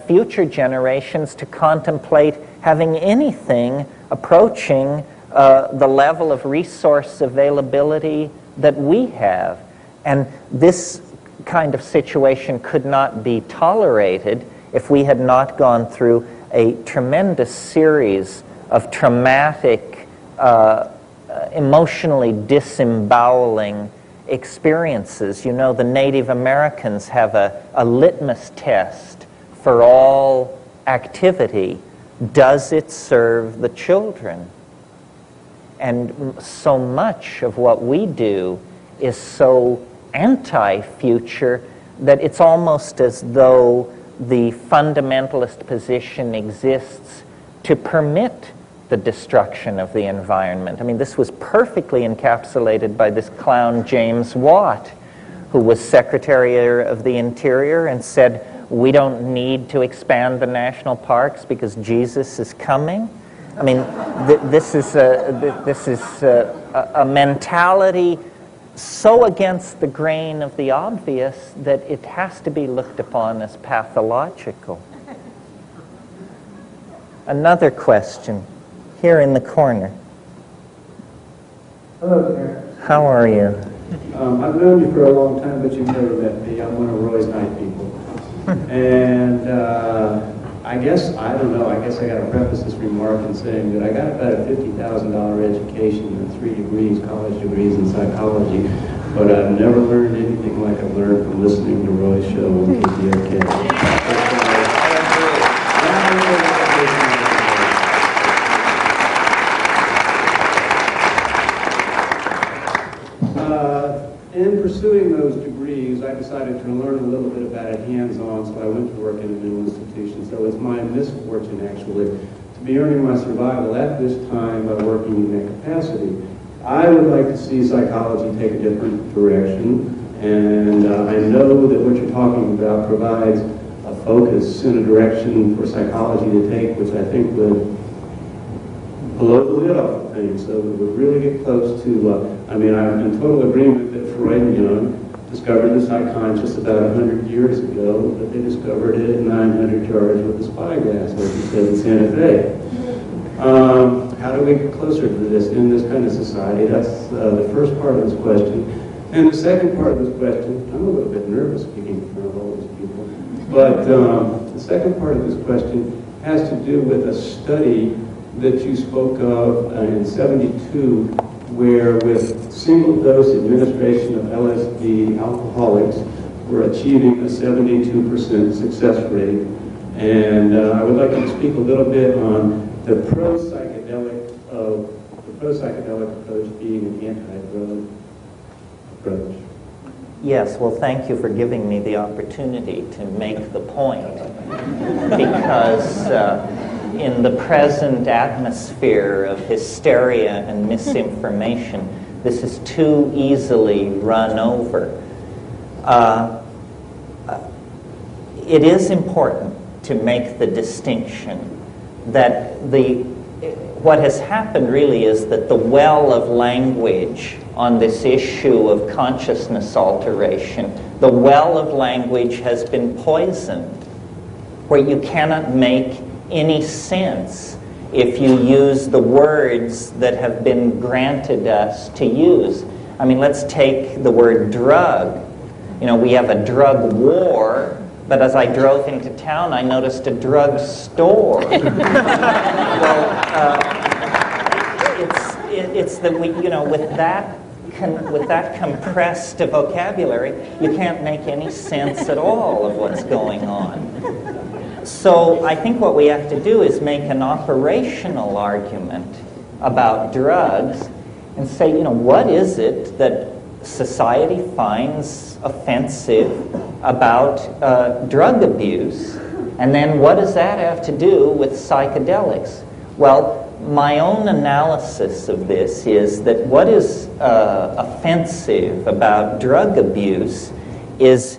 future generations to contemplate having anything approaching the level of resource availability that we have. And this kind of situation could not be tolerated if we had not gone through a tremendous series of traumatic, emotionally disemboweling experiences. You know, the Native Americans have a litmus test for all activity. Does it serve the children? And so much of what we do is so anti-future that it's almost as though the fundamentalist position exists to permit the destruction of the environment. I mean, this was perfectly encapsulated by this clown James Watt, who was Secretary of the Interior and said, we don't need to expand the national parks because Jesus is coming. I mean, this is a mentality so against the grain of the obvious that it has to be looked upon as pathological. Another question, here in the corner. Hello, Terence. How are you? I've known you for a long time, but you've never met me. I'm one of Roy's night people. And I guess I got to preface this remark in saying that I got about a $50,000 education and 3 degrees, college degrees in psychology, but I've never learned anything like I've learned from listening to Roy's show on KPFK. In pursuing those degrees, I decided to learn a little bit about it hands-on, so I went to work in a new institution. So it's my misfortune, actually, to be earning my survival at this time by working in that capacity. I would like to see psychology take a different direction, and I know that what you're talking about provides a focus and a direction for psychology to take, which I think would blow the lid off of things, so we would really get close to, I'm in total agreement that Freud and Jung discovered the psychonscious about 100 years ago, but they discovered it at 900 yards with a spyglass, like you said in Santa Fe. How do we get closer to this in this kind of society? That's the first part of this question. And the second part of this question, I'm a little bit nervous speaking in front of all these people, but the second part of this question has to do with a study that you spoke of in '72, where with single-dose administration of LSD, alcoholics were achieving a 72% success rate. And I would like you to speak a little bit on the pro-psychedelic approach being an anti-drug approach. Yes, well, thank you for giving me the opportunity to make the point, because in the present atmosphere of hysteria and misinformation, this is too easily run over. It is important to make the distinction that what has happened really is that the well of language on this issue of consciousness alteration, the well of language has been poisoned. where you cannot make any sense if you use the words that have been granted us to use. I mean, let's take the word drug. You know, we have a drug war, but as I drove into town, I noticed a drug store. It's that we, you know, with that compressed vocabulary, you can't make any sense at all of what's going on. So I think what we have to do is make an operational argument about drugs and say, you know, what is it that society finds offensive about drug abuse? And then what does that have to do with psychedelics? Well, my own analysis of this is that what is offensive about drug abuse is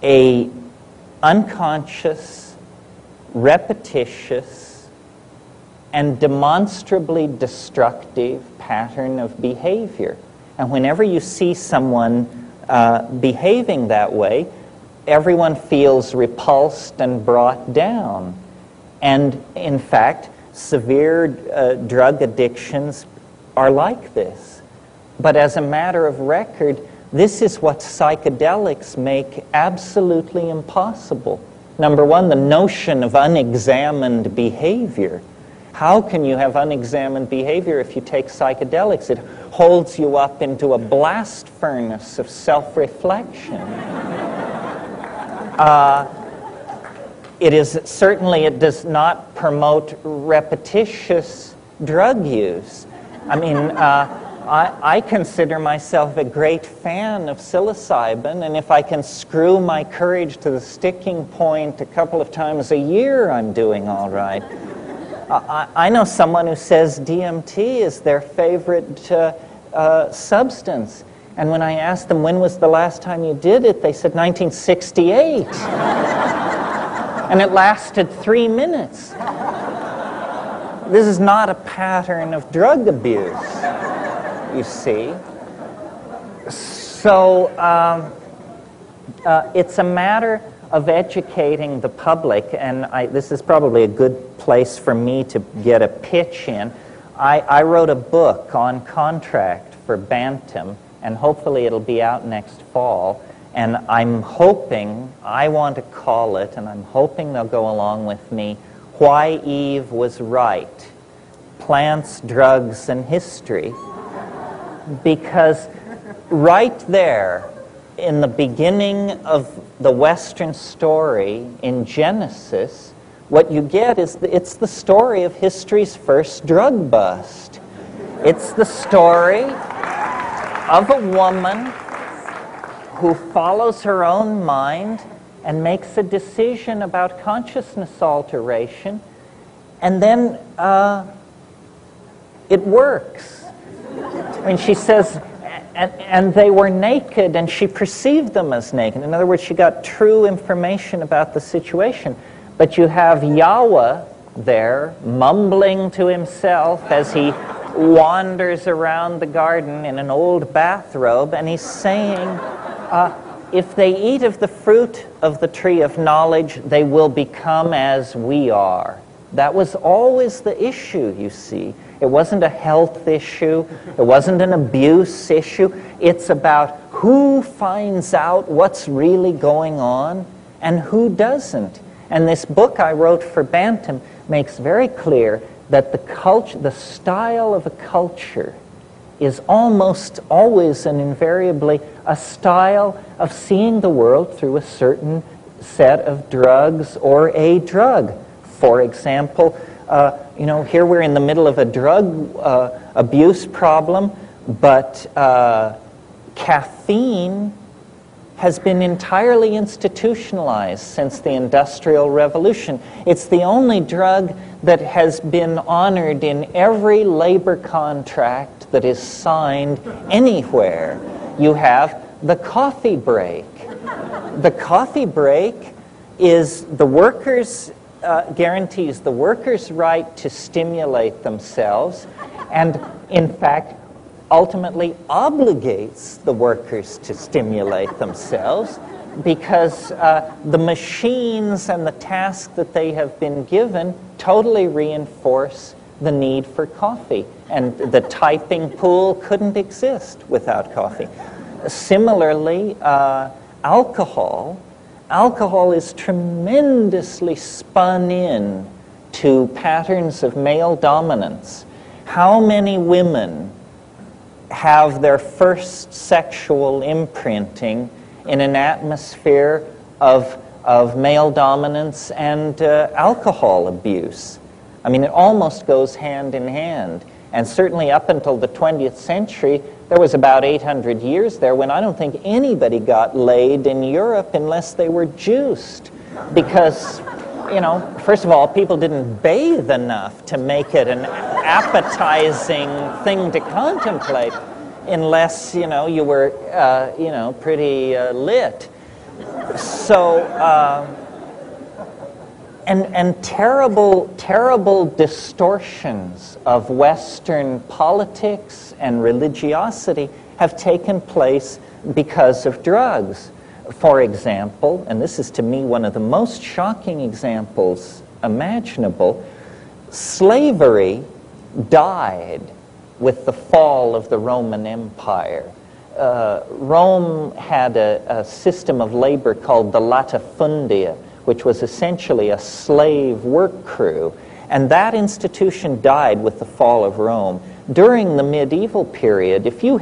a unconscious, repetitious, and demonstrably destructive pattern of behavior. And whenever you see someone behaving that way, everyone feels repulsed and brought down. And in fact, severe drug addictions are like this. But as a matter of record, this is what psychedelics make absolutely impossible. Number one, the notion of unexamined behavior. How can you have unexamined behavior if you take psychedelics? It holds you up into a blast furnace of self-reflection. It does not promote repetitious drug use. I mean, I consider myself a great fan of psilocybin, and if I can screw my courage to the sticking point a couple of times a year, I'm doing all right. I know someone who says DMT is their favorite substance. And when I asked them, when was the last time you did it, they said 1968. And it lasted 3 minutes. This is not a pattern of drug abuse, you see. So it's a matter of educating the public, and this is probably a good place for me to get a pitch in. I wrote a book on contract for Bantam, and hopefully it'll be out next fall. And I'm hoping, I want to call it, and I'm hoping they'll go along with me, Why Eve Was Right, Plants, Drugs, and History. Because right there, in the beginning of the Western story in Genesis, what you get is it's the story of history's first drug bust. It's the story of a woman who follows her own mind and makes a decision about consciousness alteration, and then it works. I mean, she says, and they were naked, and she perceived them as naked. In other words, she got true information about the situation. But you have Yahweh there, mumbling to himself as he wanders around the garden in an old bathrobe, and he's saying, if they eat of the fruit of the tree of knowledge, they will become as we are. That was always the issue, you see. It wasn't a health issue. It wasn't an abuse issue. It's about who finds out what's really going on and who doesn't. And this book I wrote for Bantam makes very clear that the style of a culture is almost always and invariably a style of seeing the world through a certain set of drugs or a drug. For example, here we're in the middle of a drug abuse problem, but caffeine has been entirely institutionalized since the Industrial Revolution. It's the only drug that has been honored in every labor contract that is signed anywhere. You have the coffee break. The coffee break is the workers' guarantees the workers' right to stimulate themselves, and in fact ultimately obligates the workers to stimulate themselves, because the machines and the task that they have been given totally reinforce the need for coffee. And the typing pool couldn't exist without coffee. Similarly, alcohol is tremendously spun in to patterns of male dominance. How many women have their first sexual imprinting in an atmosphere of male dominance and alcohol abuse? I mean, it almost goes hand in hand. And certainly up until the 20th century, there was about 800 years there when I don't think anybody got laid in Europe unless they were juiced. Because, you know, first of all, people didn't bathe enough to make it an appetizing thing to contemplate unless, you know, you were, pretty lit. So, and terrible distortions of Western politics and religiosity have taken place because of drugs. For example, and this is to me one of the most shocking examples imaginable, slavery died with the fall of the Roman Empire. Rome had a system of labor called the latifundia, which was essentially a slave work crew. And that institution died with the fall of Rome. During the medieval period, if you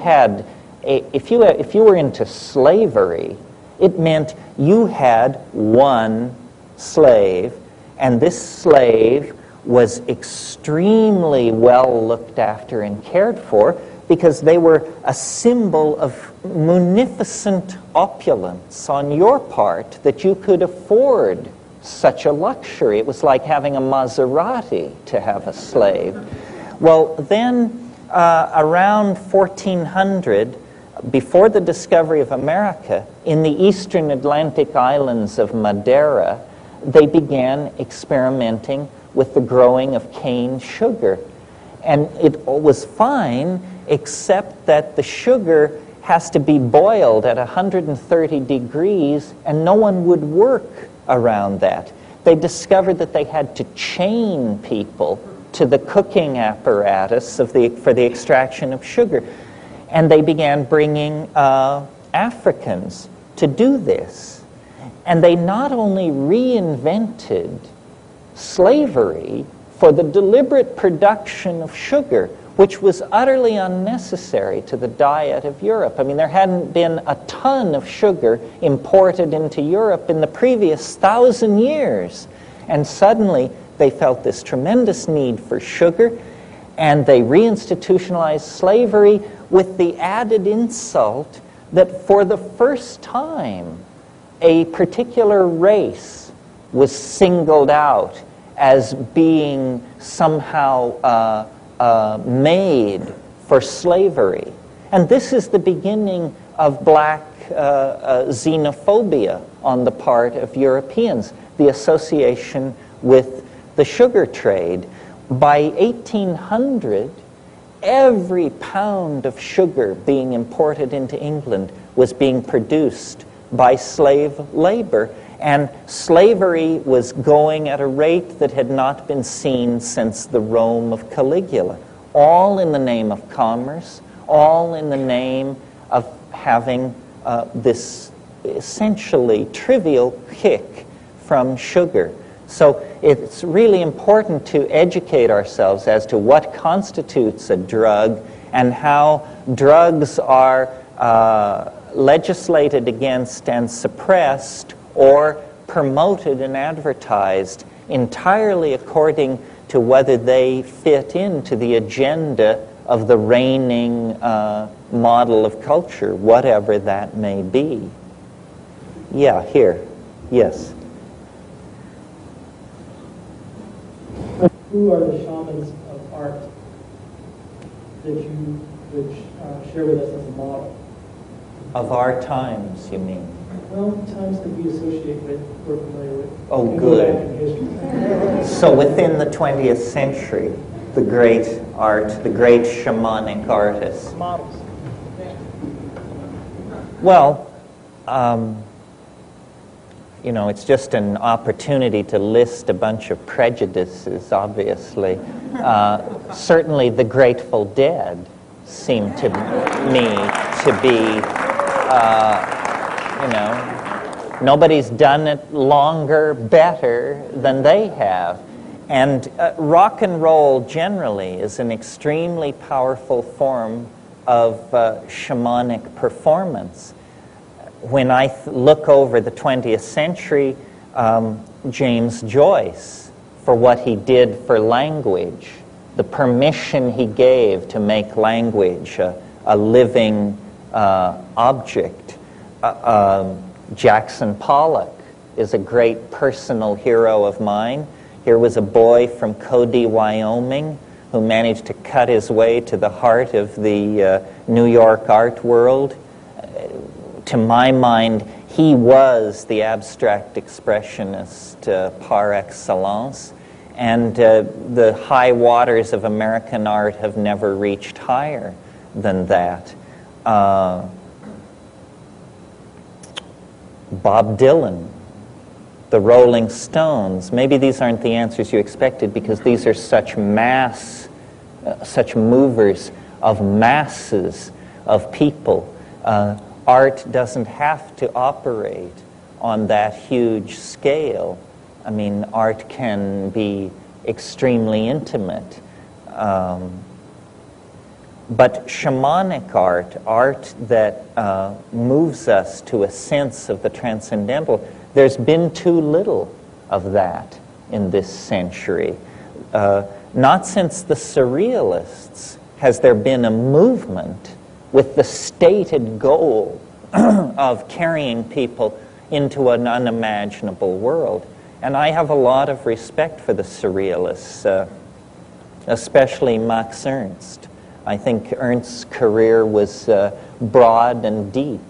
were into slavery, it meant you had one slave, and this slave was extremely well looked after and cared for because they were a symbol of munificent opulence on your part that you could afford such a luxury. It was like having a Maserati to have a slave. Well, then around 1400, before the discovery of America, in the eastern Atlantic islands of Madeira, they began experimenting with the growing of cane sugar. And it was fine, except that the sugar has to be boiled at 130 degrees, and no one would work around that. They discovered that they had to chain people to the cooking apparatus for the extraction of sugar. And they began bringing Africans to do this. And they not only reinvented slavery for the deliberate production of sugar, which was utterly unnecessary to the diet of Europe. I mean, there hadn't been a ton of sugar imported into Europe in the previous 1,000 years. And suddenly, they felt this tremendous need for sugar, and they reinstitutionalized slavery with the added insult that for the first time, a particular race was singled out as being somehow made for slavery. And this is the beginning of black xenophobia on the part of Europeans, the association with the sugar trade. By 1800, every pound of sugar being imported into England was being produced by slave labor. And slavery was going at a rate that had not been seen since the Rome of Caligula, all in the name of commerce, all in the name of having this essentially trivial kick from sugar. So it's really important to educate ourselves as to what constitutes a drug and how drugs are legislated against and suppressed or promoted and advertised entirely according to whether they fit into the agenda of the reigning model of culture, whatever that may be. Yeah, here. Yes. Who are the shamans of art that you would share with us as a model? Of our times, you mean? Well, times that we associate with, we're familiar with. Oh, And good. go back in history. So within the 20th century, the great art, the great shamanic artists. Models. Well, it's just an opportunity to list a bunch of prejudices, obviously. Certainly the Grateful Dead seem to me to be, nobody's done it longer, better than they have. And rock and roll generally is an extremely powerful form of shamanic performance. When I look over the 20th century, James Joyce, for what he did for language, the permission he gave to make language a living object. Jackson Pollock is a great personal hero of mine. Here was a boy from Cody, Wyoming, who managed to cut his way to the heart of the New York art world. To my mind, he was the abstract expressionist par excellence, and the high waters of American art have never reached higher than that. Bob Dylan, the Rolling Stones. Maybe these aren't the answers you expected because these are such such movers of masses of people. Art doesn't have to operate on that huge scale. I mean, art can be extremely intimate. But shamanic art that moves us to a sense of the transcendental, there's been too little of that in this century. Not since the Surrealists has there been a movement with the stated goal of carrying people into an unimaginable world. And I have a lot of respect for the Surrealists, especially Max Ernst. I think Ernst's career was broad and deep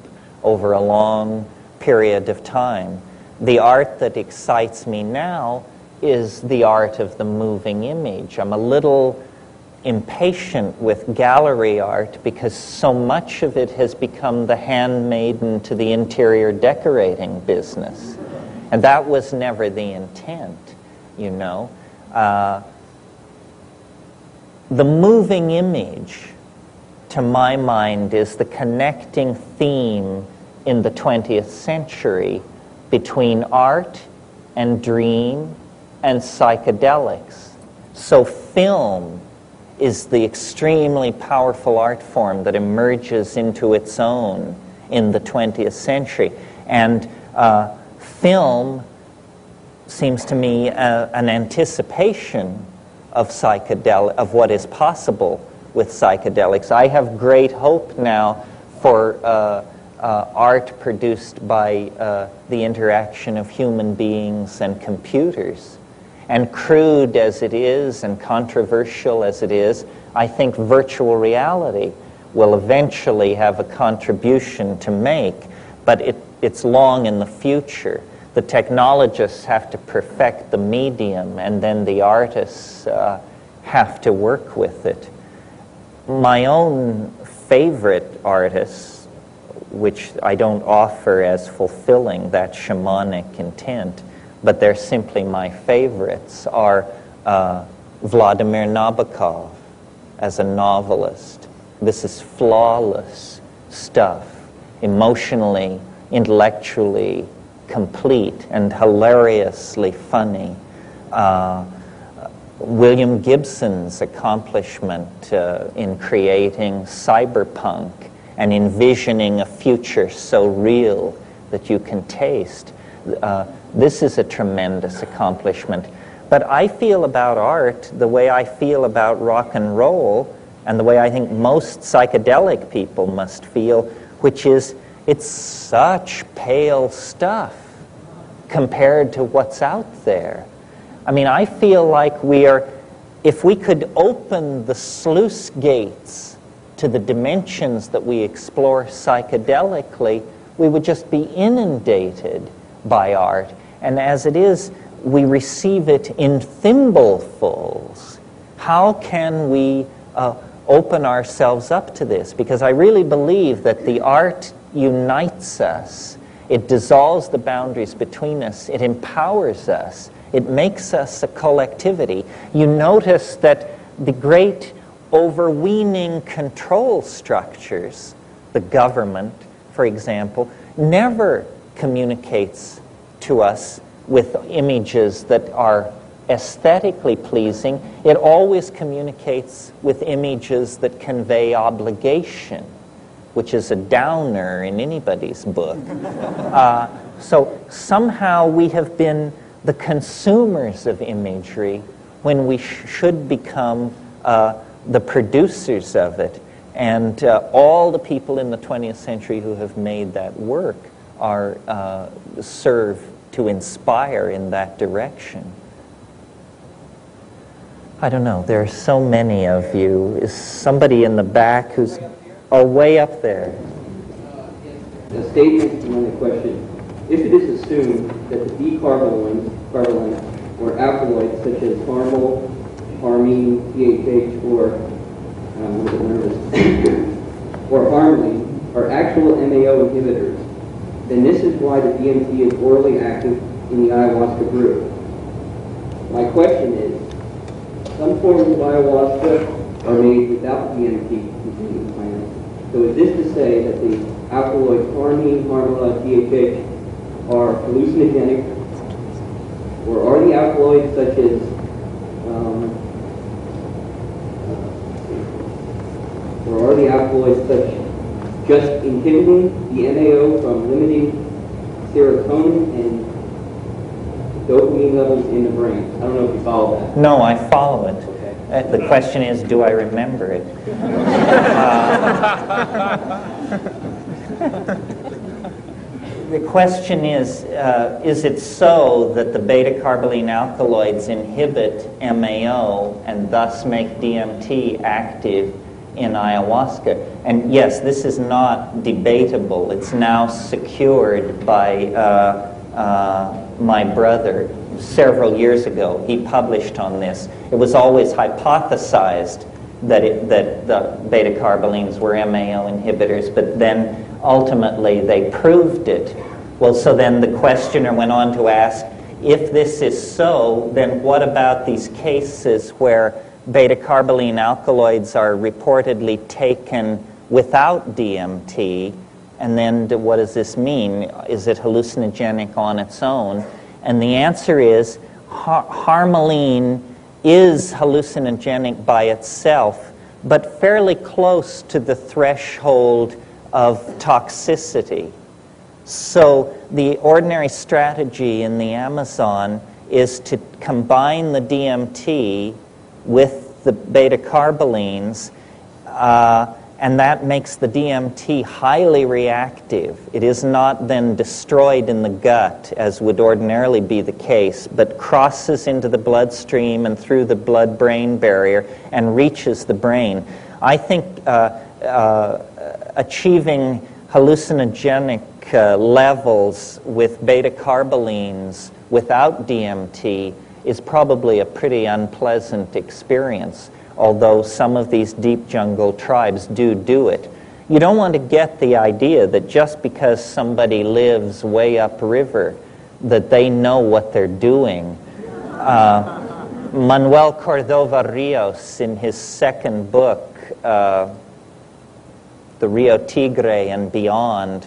over a long period of time. The art that excites me now is the art of the moving image. I'm a little impatient with gallery art because so much of it has become the handmaiden to the interior decorating business. And that was never the intent, you know. The moving image, to my mind, is the connecting theme in the 20th century between art and dream and psychedelics. So film is the extremely powerful art form that emerges into its own in the 20th century. And film seems to me an anticipation of what is possible with psychedelics. I have great hope now for art produced by the interaction of human beings and computers. And crude as it is and controversial as it is, I think virtual reality will eventually have a contribution to make, but it's long in the future. The technologists have to perfect the medium, and then the artists have to work with it. My own favorite artists, which I don't offer as fulfilling that shamanic intent, but they're simply my favorites, are Vladimir Nabokov as a novelist. This is flawless stuff, emotionally, intellectually complete and hilariously funny. William Gibson's accomplishment in creating cyberpunk and envisioning a future so real that you can taste. This is a tremendous accomplishment. But I feel about art the way I feel about rock and roll, and the way I think most psychedelic people must feel, which is it's such pale stuff compared to what's out there. I mean, I feel like if we could open the sluice gates to the dimensions that we explore psychedelically, we would just be inundated by art. And as it is, we receive it in thimblefuls. How can we open ourselves up to this? Because I really believe that the art unites us It dissolves the boundaries between us. It empowers us. It makes us a collectivity. You notice that the great overweening control structures, the government, for example, never communicates to us with images that are aesthetically pleasing. It always communicates with images that convey obligation, which is a downer in anybody's book. So somehow we have been the consumers of imagery when we should become the producers of it. And all the people in the 20th century who have made that work are serve to inspire in that direction. I don't know, there are so many of you. Is somebody in the back who's, oh, way up there? A statement and then a question. If it is assumed that the D-carbolines or alkaloids such as harmyl, harmine, PHH, or I'm a little nervous, or harmaline are actual MAO inhibitors, then this is why the DMT is orally active in the ayahuasca brew. My question is, some forms of ayahuasca are made without DMT containing plants. So is this to say that the alkaloids harmine, harmala, PHH are hallucinogenic, or are the alkaloids such as just inhibiting the MAO from limiting serotonin and dopamine levels in the brain? I don't know if you follow that. No, I follow it. Okay. The question is, do I remember it? The question is it so that the beta-carboline alkaloids inhibit MAO and thus make DMT active in ayahuasca? And yes, this is not debatable. It's now secured by my brother several years ago. He published on this. It was always hypothesized that the beta-carbolines were MAO inhibitors, but then ultimately they proved it. Well, so then the questioner went on to ask, if this is so, then what about these cases where beta-carboline alkaloids are reportedly taken without DMT, and then what does this mean? Is it hallucinogenic on its own? And the answer is harmaline is hallucinogenic by itself, but fairly close to the threshold of toxicity. So the ordinary strategy in the Amazon is to combine the DMT with the beta-carbolines, and that makes the DMT highly reactive. It is not then destroyed in the gut, as would ordinarily be the case, but crosses into the bloodstream and through the blood-brain barrier and reaches the brain. I think achieving hallucinogenic levels with beta-carbolines without DMT is probably a pretty unpleasant experience, although some of these deep jungle tribes do it. You don't want to get the idea that just because somebody lives way upriver that they know what they're doing. Manuel Cordova Rios, in his second book, The Rio Tigre and Beyond,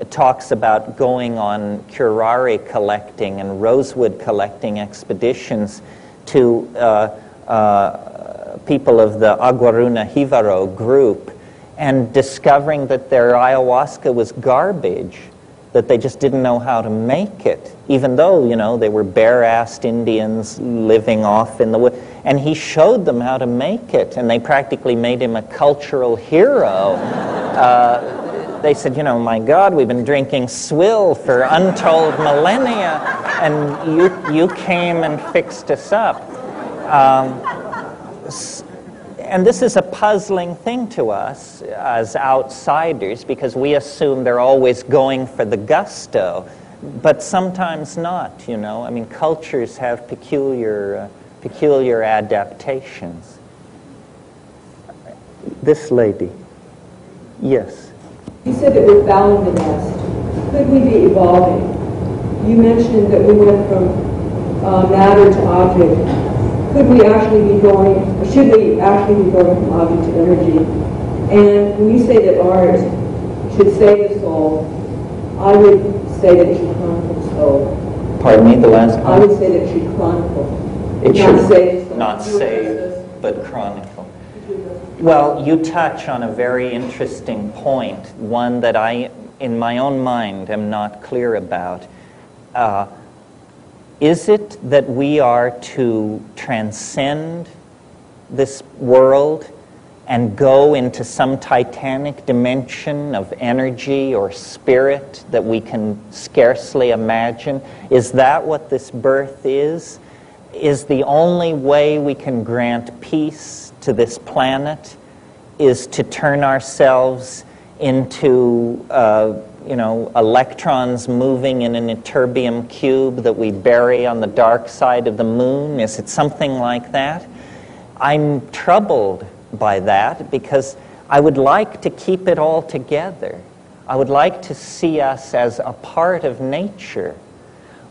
talks about going on curare collecting and rosewood collecting expeditions to people of the Aguaruna Jivaro group and discovering that their ayahuasca was garbage, that they just didn't know how to make it, even though, you know, they were bare-assed Indians living off in the woods. And he showed them how to make it, and they practically made him a cultural hero. They said, you know, my God, we've been drinking swill for untold millennia, and you came and fixed us up. And this is a puzzling thing to us as outsiders, because we assume they're always going for the gusto, but sometimes not, you know. I mean, cultures have peculiar adaptations. This lady. Yes. You said that we're fouling the nest. could we be evolving? You mentioned that we went from matter to object. Could we actually be going, or should we actually be going from object to energy? And when you say that art should save the soul, I would say that it should chronicle the soul. Pardon me, the last I part? would say that it should chronicle. It not should save the soul. not save, but chronicle. Well, you touch on a very interesting point, one that I, in my own mind, am not clear about. Is it that we are to transcend this world and go into some titanic dimension of energy or spirit that we can scarcely imagine? Is that what this birth is? Is the only way we can grant peace to this planet is to turn ourselves into electrons moving in an ytterbium cube that we bury on the dark side of the moon? Is it something like that? I'm troubled by that because I would like to keep it all together. I would like to see us as a part of nature,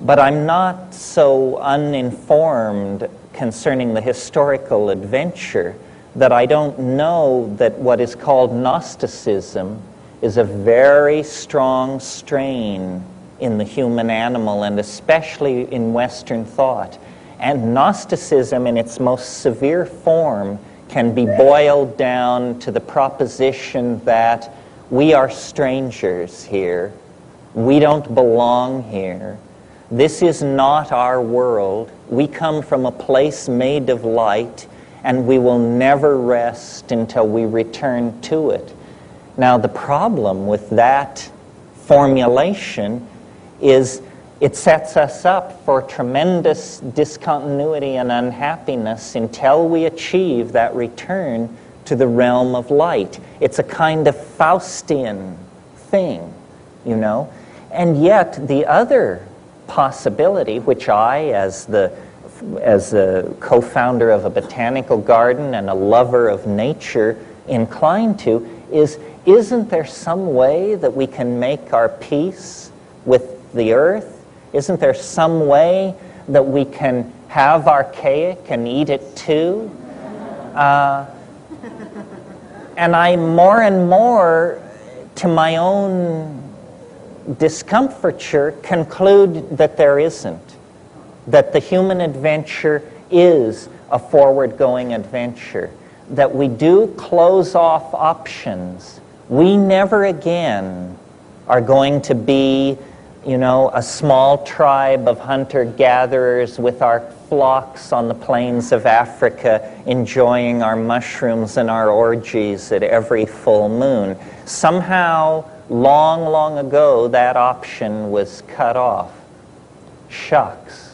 but I'm not so uninformed concerning the historical adventure that I don't know that what is called Gnosticism is a very strong strain in the human animal, and especially in Western thought. And Gnosticism, in its most severe form, can be boiled down to the proposition that we are strangers here. We don't belong here. This is not our world. We come from a place made of light, and we will never rest until we return to it. Now, the problem with that formulation is it sets us up for tremendous discontinuity and unhappiness until we achieve that return to the realm of light. It's a kind of Faustian thing, you know. And yet, the other possibility, which I, as a co-founder of a botanical garden and a lover of nature, incline to, is, isn't there some way that we can make our peace with the earth? Isn't there some way that we can have archaic and eat it too? And I more and more, to my own discomfiture, conclude that there isn't. That the human adventure is a forward-going adventure. That we do close off options. We never again are going to be, you know, a small tribe of hunter-gatherers with our flocks on the plains of Africa, enjoying our mushrooms and our orgies at every full moon. Somehow, long, long ago, that option was cut off. Shucks.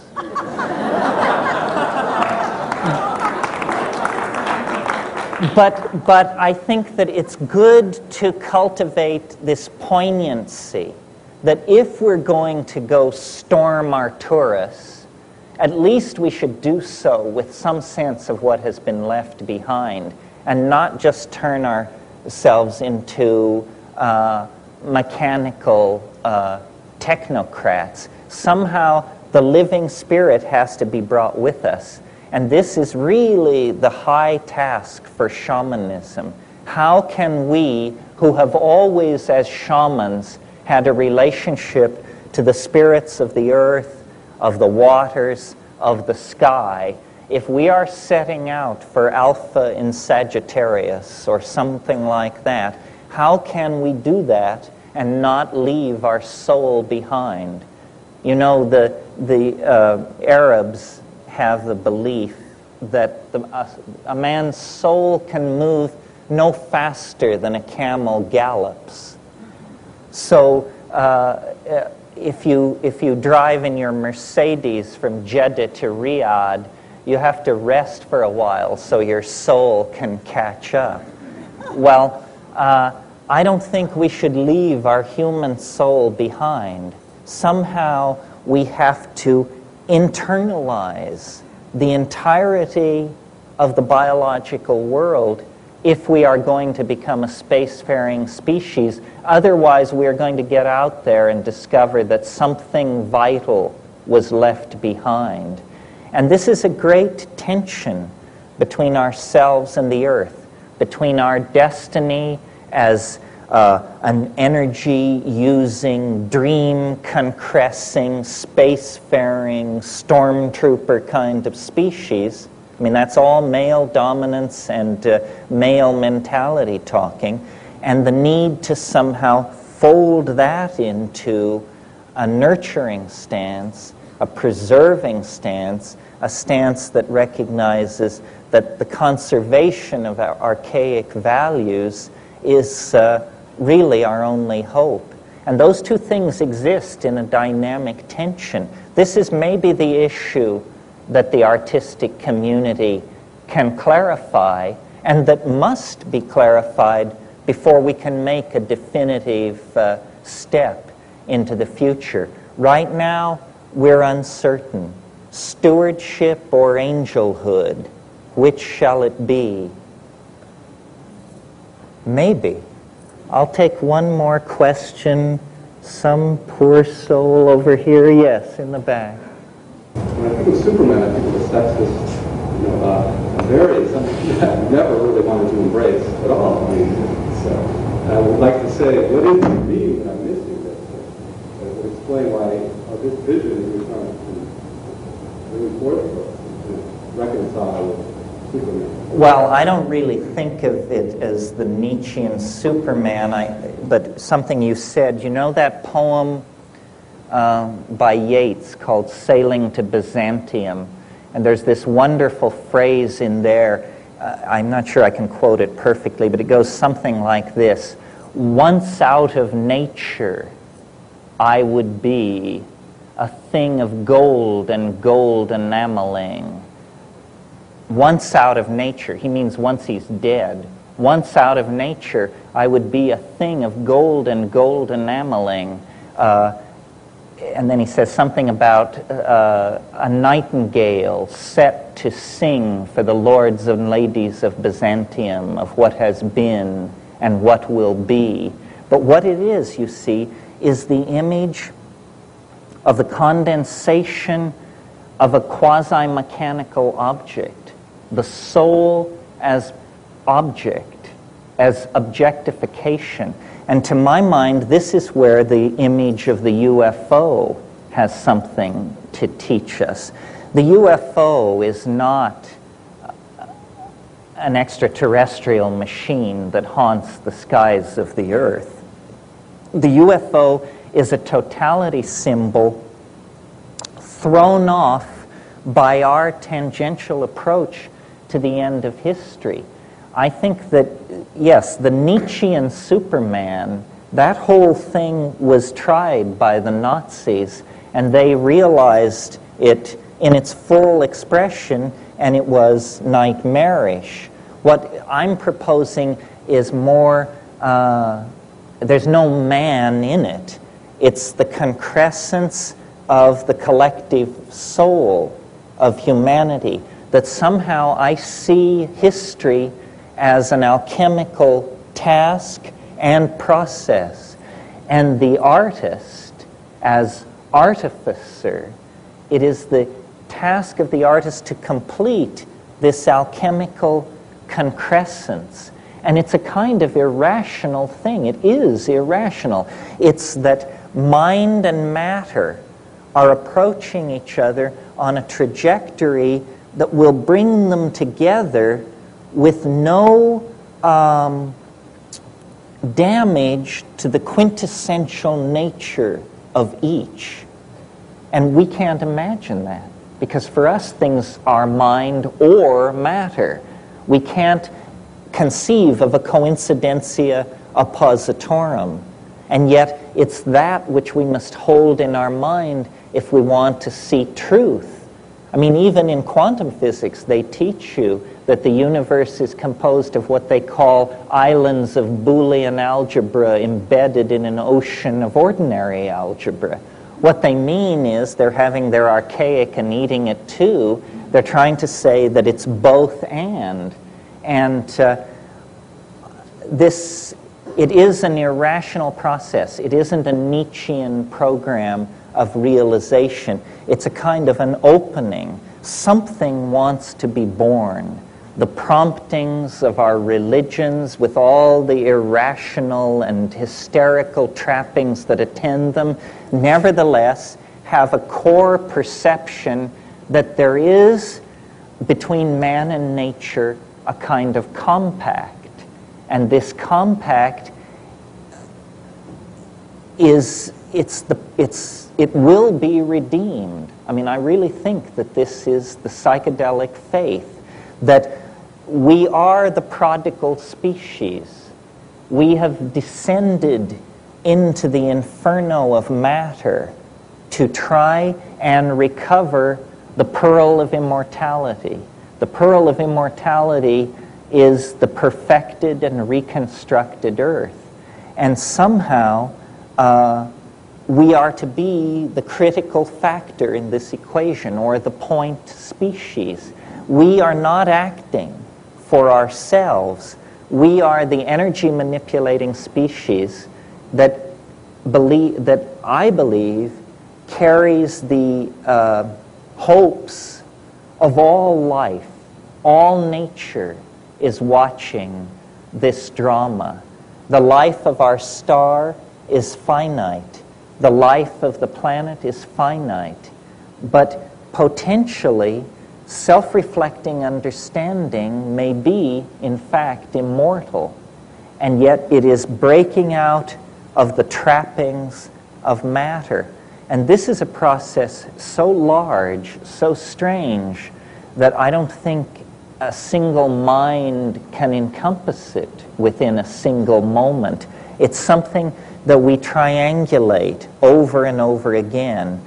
But I think that it's good to cultivate this poignancy, that if we're going to go storm Arcturus, at least we should do so with some sense of what has been left behind, and not just turn ourselves into mechanical technocrats. Somehow the living spirit has to be brought with us. And this is really the high task for shamanism. How can we, who have always as shamans had a relationship to the spirits of the earth, of the waters, of the sky, if we are setting out for Alpha in Sagittarius or something like that, how can we do that and not leave our soul behind? You know, the Arabs have the belief that a man's soul can move no faster than a camel gallops. So if you drive in your Mercedes from Jeddah to Riyadh, you have to rest for a while so your soul can catch up. Well, I don't think we should leave our human soul behind. Somehow we have to internalize the entirety of the biological world if we are going to become a spacefaring species. Otherwise, we are going to get out there and discover that something vital was left behind. And this is a great tension between ourselves and the Earth, between our destiny as an energy-using, dream-concressing, spacefaring, stormtrooper kind of species. I mean, that's all male dominance and male mentality talking, and the need to somehow fold that into a nurturing stance, a preserving stance, a stance that recognizes that the conservation of our archaic values is really our only hope. And those two things exist in a dynamic tension. This is maybe the issue that the artistic community can clarify, and that must be clarified before we can make a definitive step into the future. Right now, we're uncertain. Stewardship or angelhood, which shall it be? Maybe. I'll take one more question. Some poor soul over here. Yes, in the back. When I think of Superman, I think of a sexist, very something that I never really wanted to embrace at all. I mean, so I would like to say, what is it to me that I'm missing that would explain why this vision is really important for us to reconcile with Superman. Well, I don't really think of it as the Nietzschean Superman, but something you said. You know that poem by Yeats called Sailing to Byzantium? And there's this wonderful phrase in there. I'm not sure I can quote it perfectly, but it goes something like this. Once out of nature, I would be a thing of gold and gold enameling. Once out of nature, he means once he's dead. Once out of nature, I would be a thing of gold and gold enameling. And then he says something about a nightingale set to sing for the lords and ladies of Byzantium, of what has been and what will be. But what it is, you see, is the image of the condensation of a quasi-mechanical object, the soul as object, as objectification. And to my mind, this is where the image of the UFO has something to teach us. The UFO is not an extraterrestrial machine that haunts the skies of the Earth. The UFO is a totality symbol thrown off by our tangential approach to the end of history. I think that, yes, the Nietzschean Superman, that whole thing was tried by the Nazis, and they realized it in its full expression, and it was nightmarish. What I'm proposing is more, there's no man in it. It's the concrescence of the collective soul of humanity, that somehow I see history as an alchemical task and process, and the artist as artificer. It is the task of the artist to complete this alchemical concrescence. And it's a kind of irrational thing. It is irrational. It's that mind and matter are approaching each other on a trajectory that will bring them together with no damage to the quintessential nature of each. And we can't imagine that, because for us things are mind or matter. We can't conceive of a coincidentia oppositorum, and yet it's that which we must hold in our mind if we want to see truth. I mean, even in quantum physics, they teach you that the universe is composed of what they call islands of Boolean algebra embedded in an ocean of ordinary algebra. What they mean is they're having their archaic and eating it too. They're trying to say that it's both and. And it is an irrational process. It isn't a Nietzschean program of realization. It's a kind of an opening. Something wants to be born. The promptings of our religions, with all the irrational and hysterical trappings that attend them, nevertheless have a core perception that there is, between man and nature, a kind of compact. And this compact it will be redeemed. I mean, I really think that this is the psychedelic faith, that we are the prodigal species. We have descended into the inferno of matter to try and recover the pearl of immortality. The pearl of immortality is the perfected and reconstructed earth. And somehow we are to be the critical factor in this equation, or the point species. We are not acting for ourselves. We are the energy manipulating species that I believe carries the hopes of all life. All nature is watching this drama. The life of our star is finite. The life of the planet is finite. But potentially, self-reflecting understanding may be, in fact, immortal. And yet it is breaking out of the trappings of matter. And this is a process so large, so strange, that I don't think a single mind can encompass it within a single moment. It's something that we triangulate over and over again.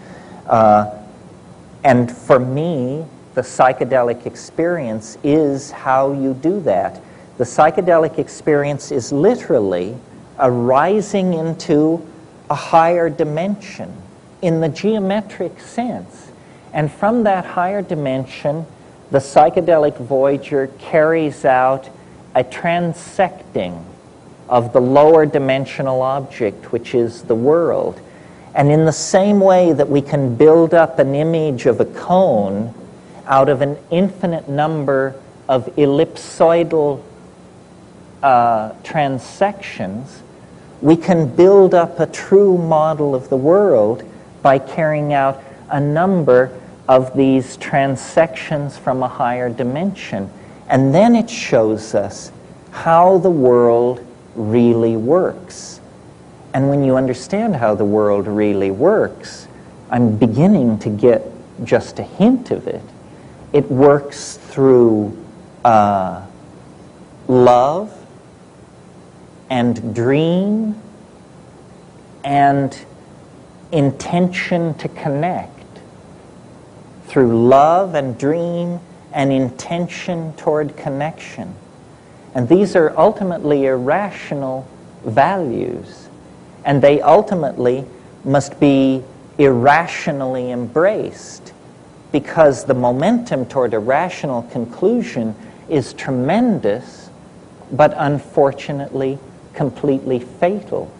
And for me, the psychedelic experience is how you do that. The psychedelic experience is literally a rising into a higher dimension in the geometric sense. And from that higher dimension, the psychedelic voyager carries out a transecting of the lower dimensional object, which is the world. And in the same way that we can build up an image of a cone out of an infinite number of ellipsoidal transections, we can build up a true model of the world by carrying out a number of these transections from a higher dimension. And then it shows us how the world really works. And when you understand how the world really works, I'm beginning to get just a hint of it. It works through love and dream and intention to connect. Through love and dream and intention toward connection. And these are ultimately irrational values. And they ultimately must be irrationally embraced, because the momentum toward a rational conclusion is tremendous, but unfortunately completely fatal.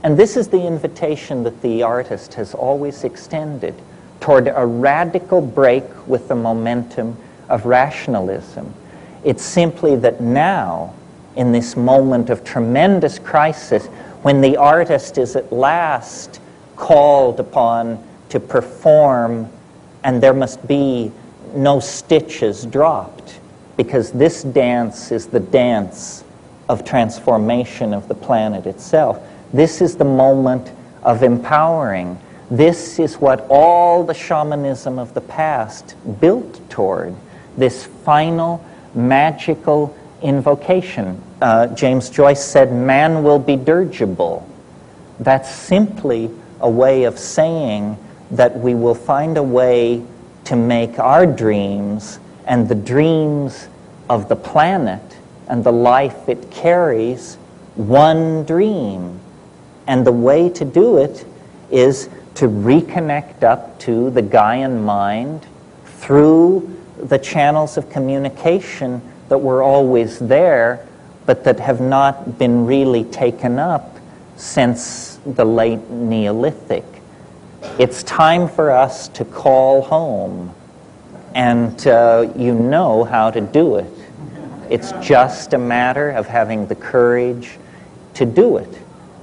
And this is the invitation that the artist has always extended toward a radical break with the momentum of rationalism. It's simply that now, in this moment of tremendous crisis, when the artist is at last called upon to perform, and there must be no stitches dropped, because this dance is the dance of transformation of the planet itself. This is the moment of empowering. This is what all the shamanism of the past built toward, this final magical invocation. James Joyce said, man will be dirigible. That's simply a way of saying that we will find a way to make our dreams and the dreams of the planet and the life it carries one dream. And the way to do it is to reconnect up to the Gaian mind through the channels of communication that were always there, but that have not been really taken up since the late Neolithic. It's time for us to call home, and you know how to do it. It's just a matter of having the courage to do it,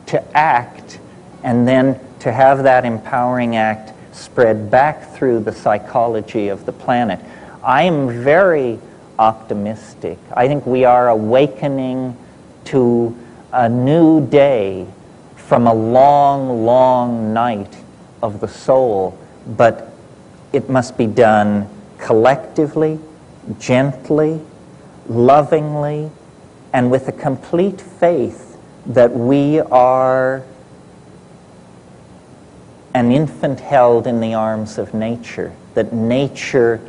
to act, and then to have that empowering act spread back through the psychology of the planet. I am very optimistic. I think we are awakening to a new day from a long, long night of the soul, but it must be done collectively, gently, lovingly, and with a complete faith that we are an infant held in the arms of nature, that nature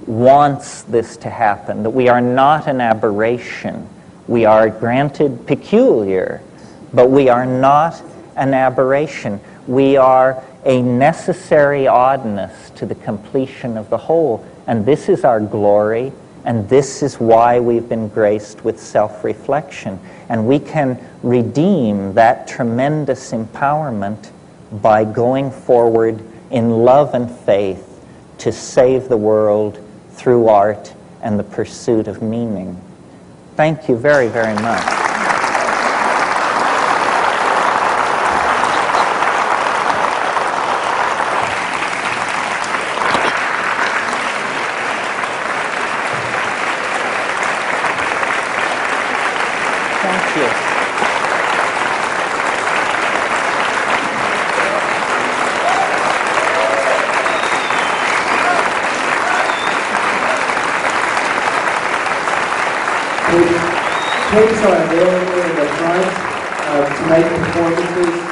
wants this to happen, that we are not an aberration. We are, granted, peculiar, but we are not an aberration. We are a necessary oddness to the completion of the whole, and this is our glory, and this is why we've been graced with self-reflection. And we can redeem that tremendous empowerment by going forward in love and faith to save the world through art and the pursuit of meaning. Thank you very, very much. Thank you. Tapes are available in the front to make performances.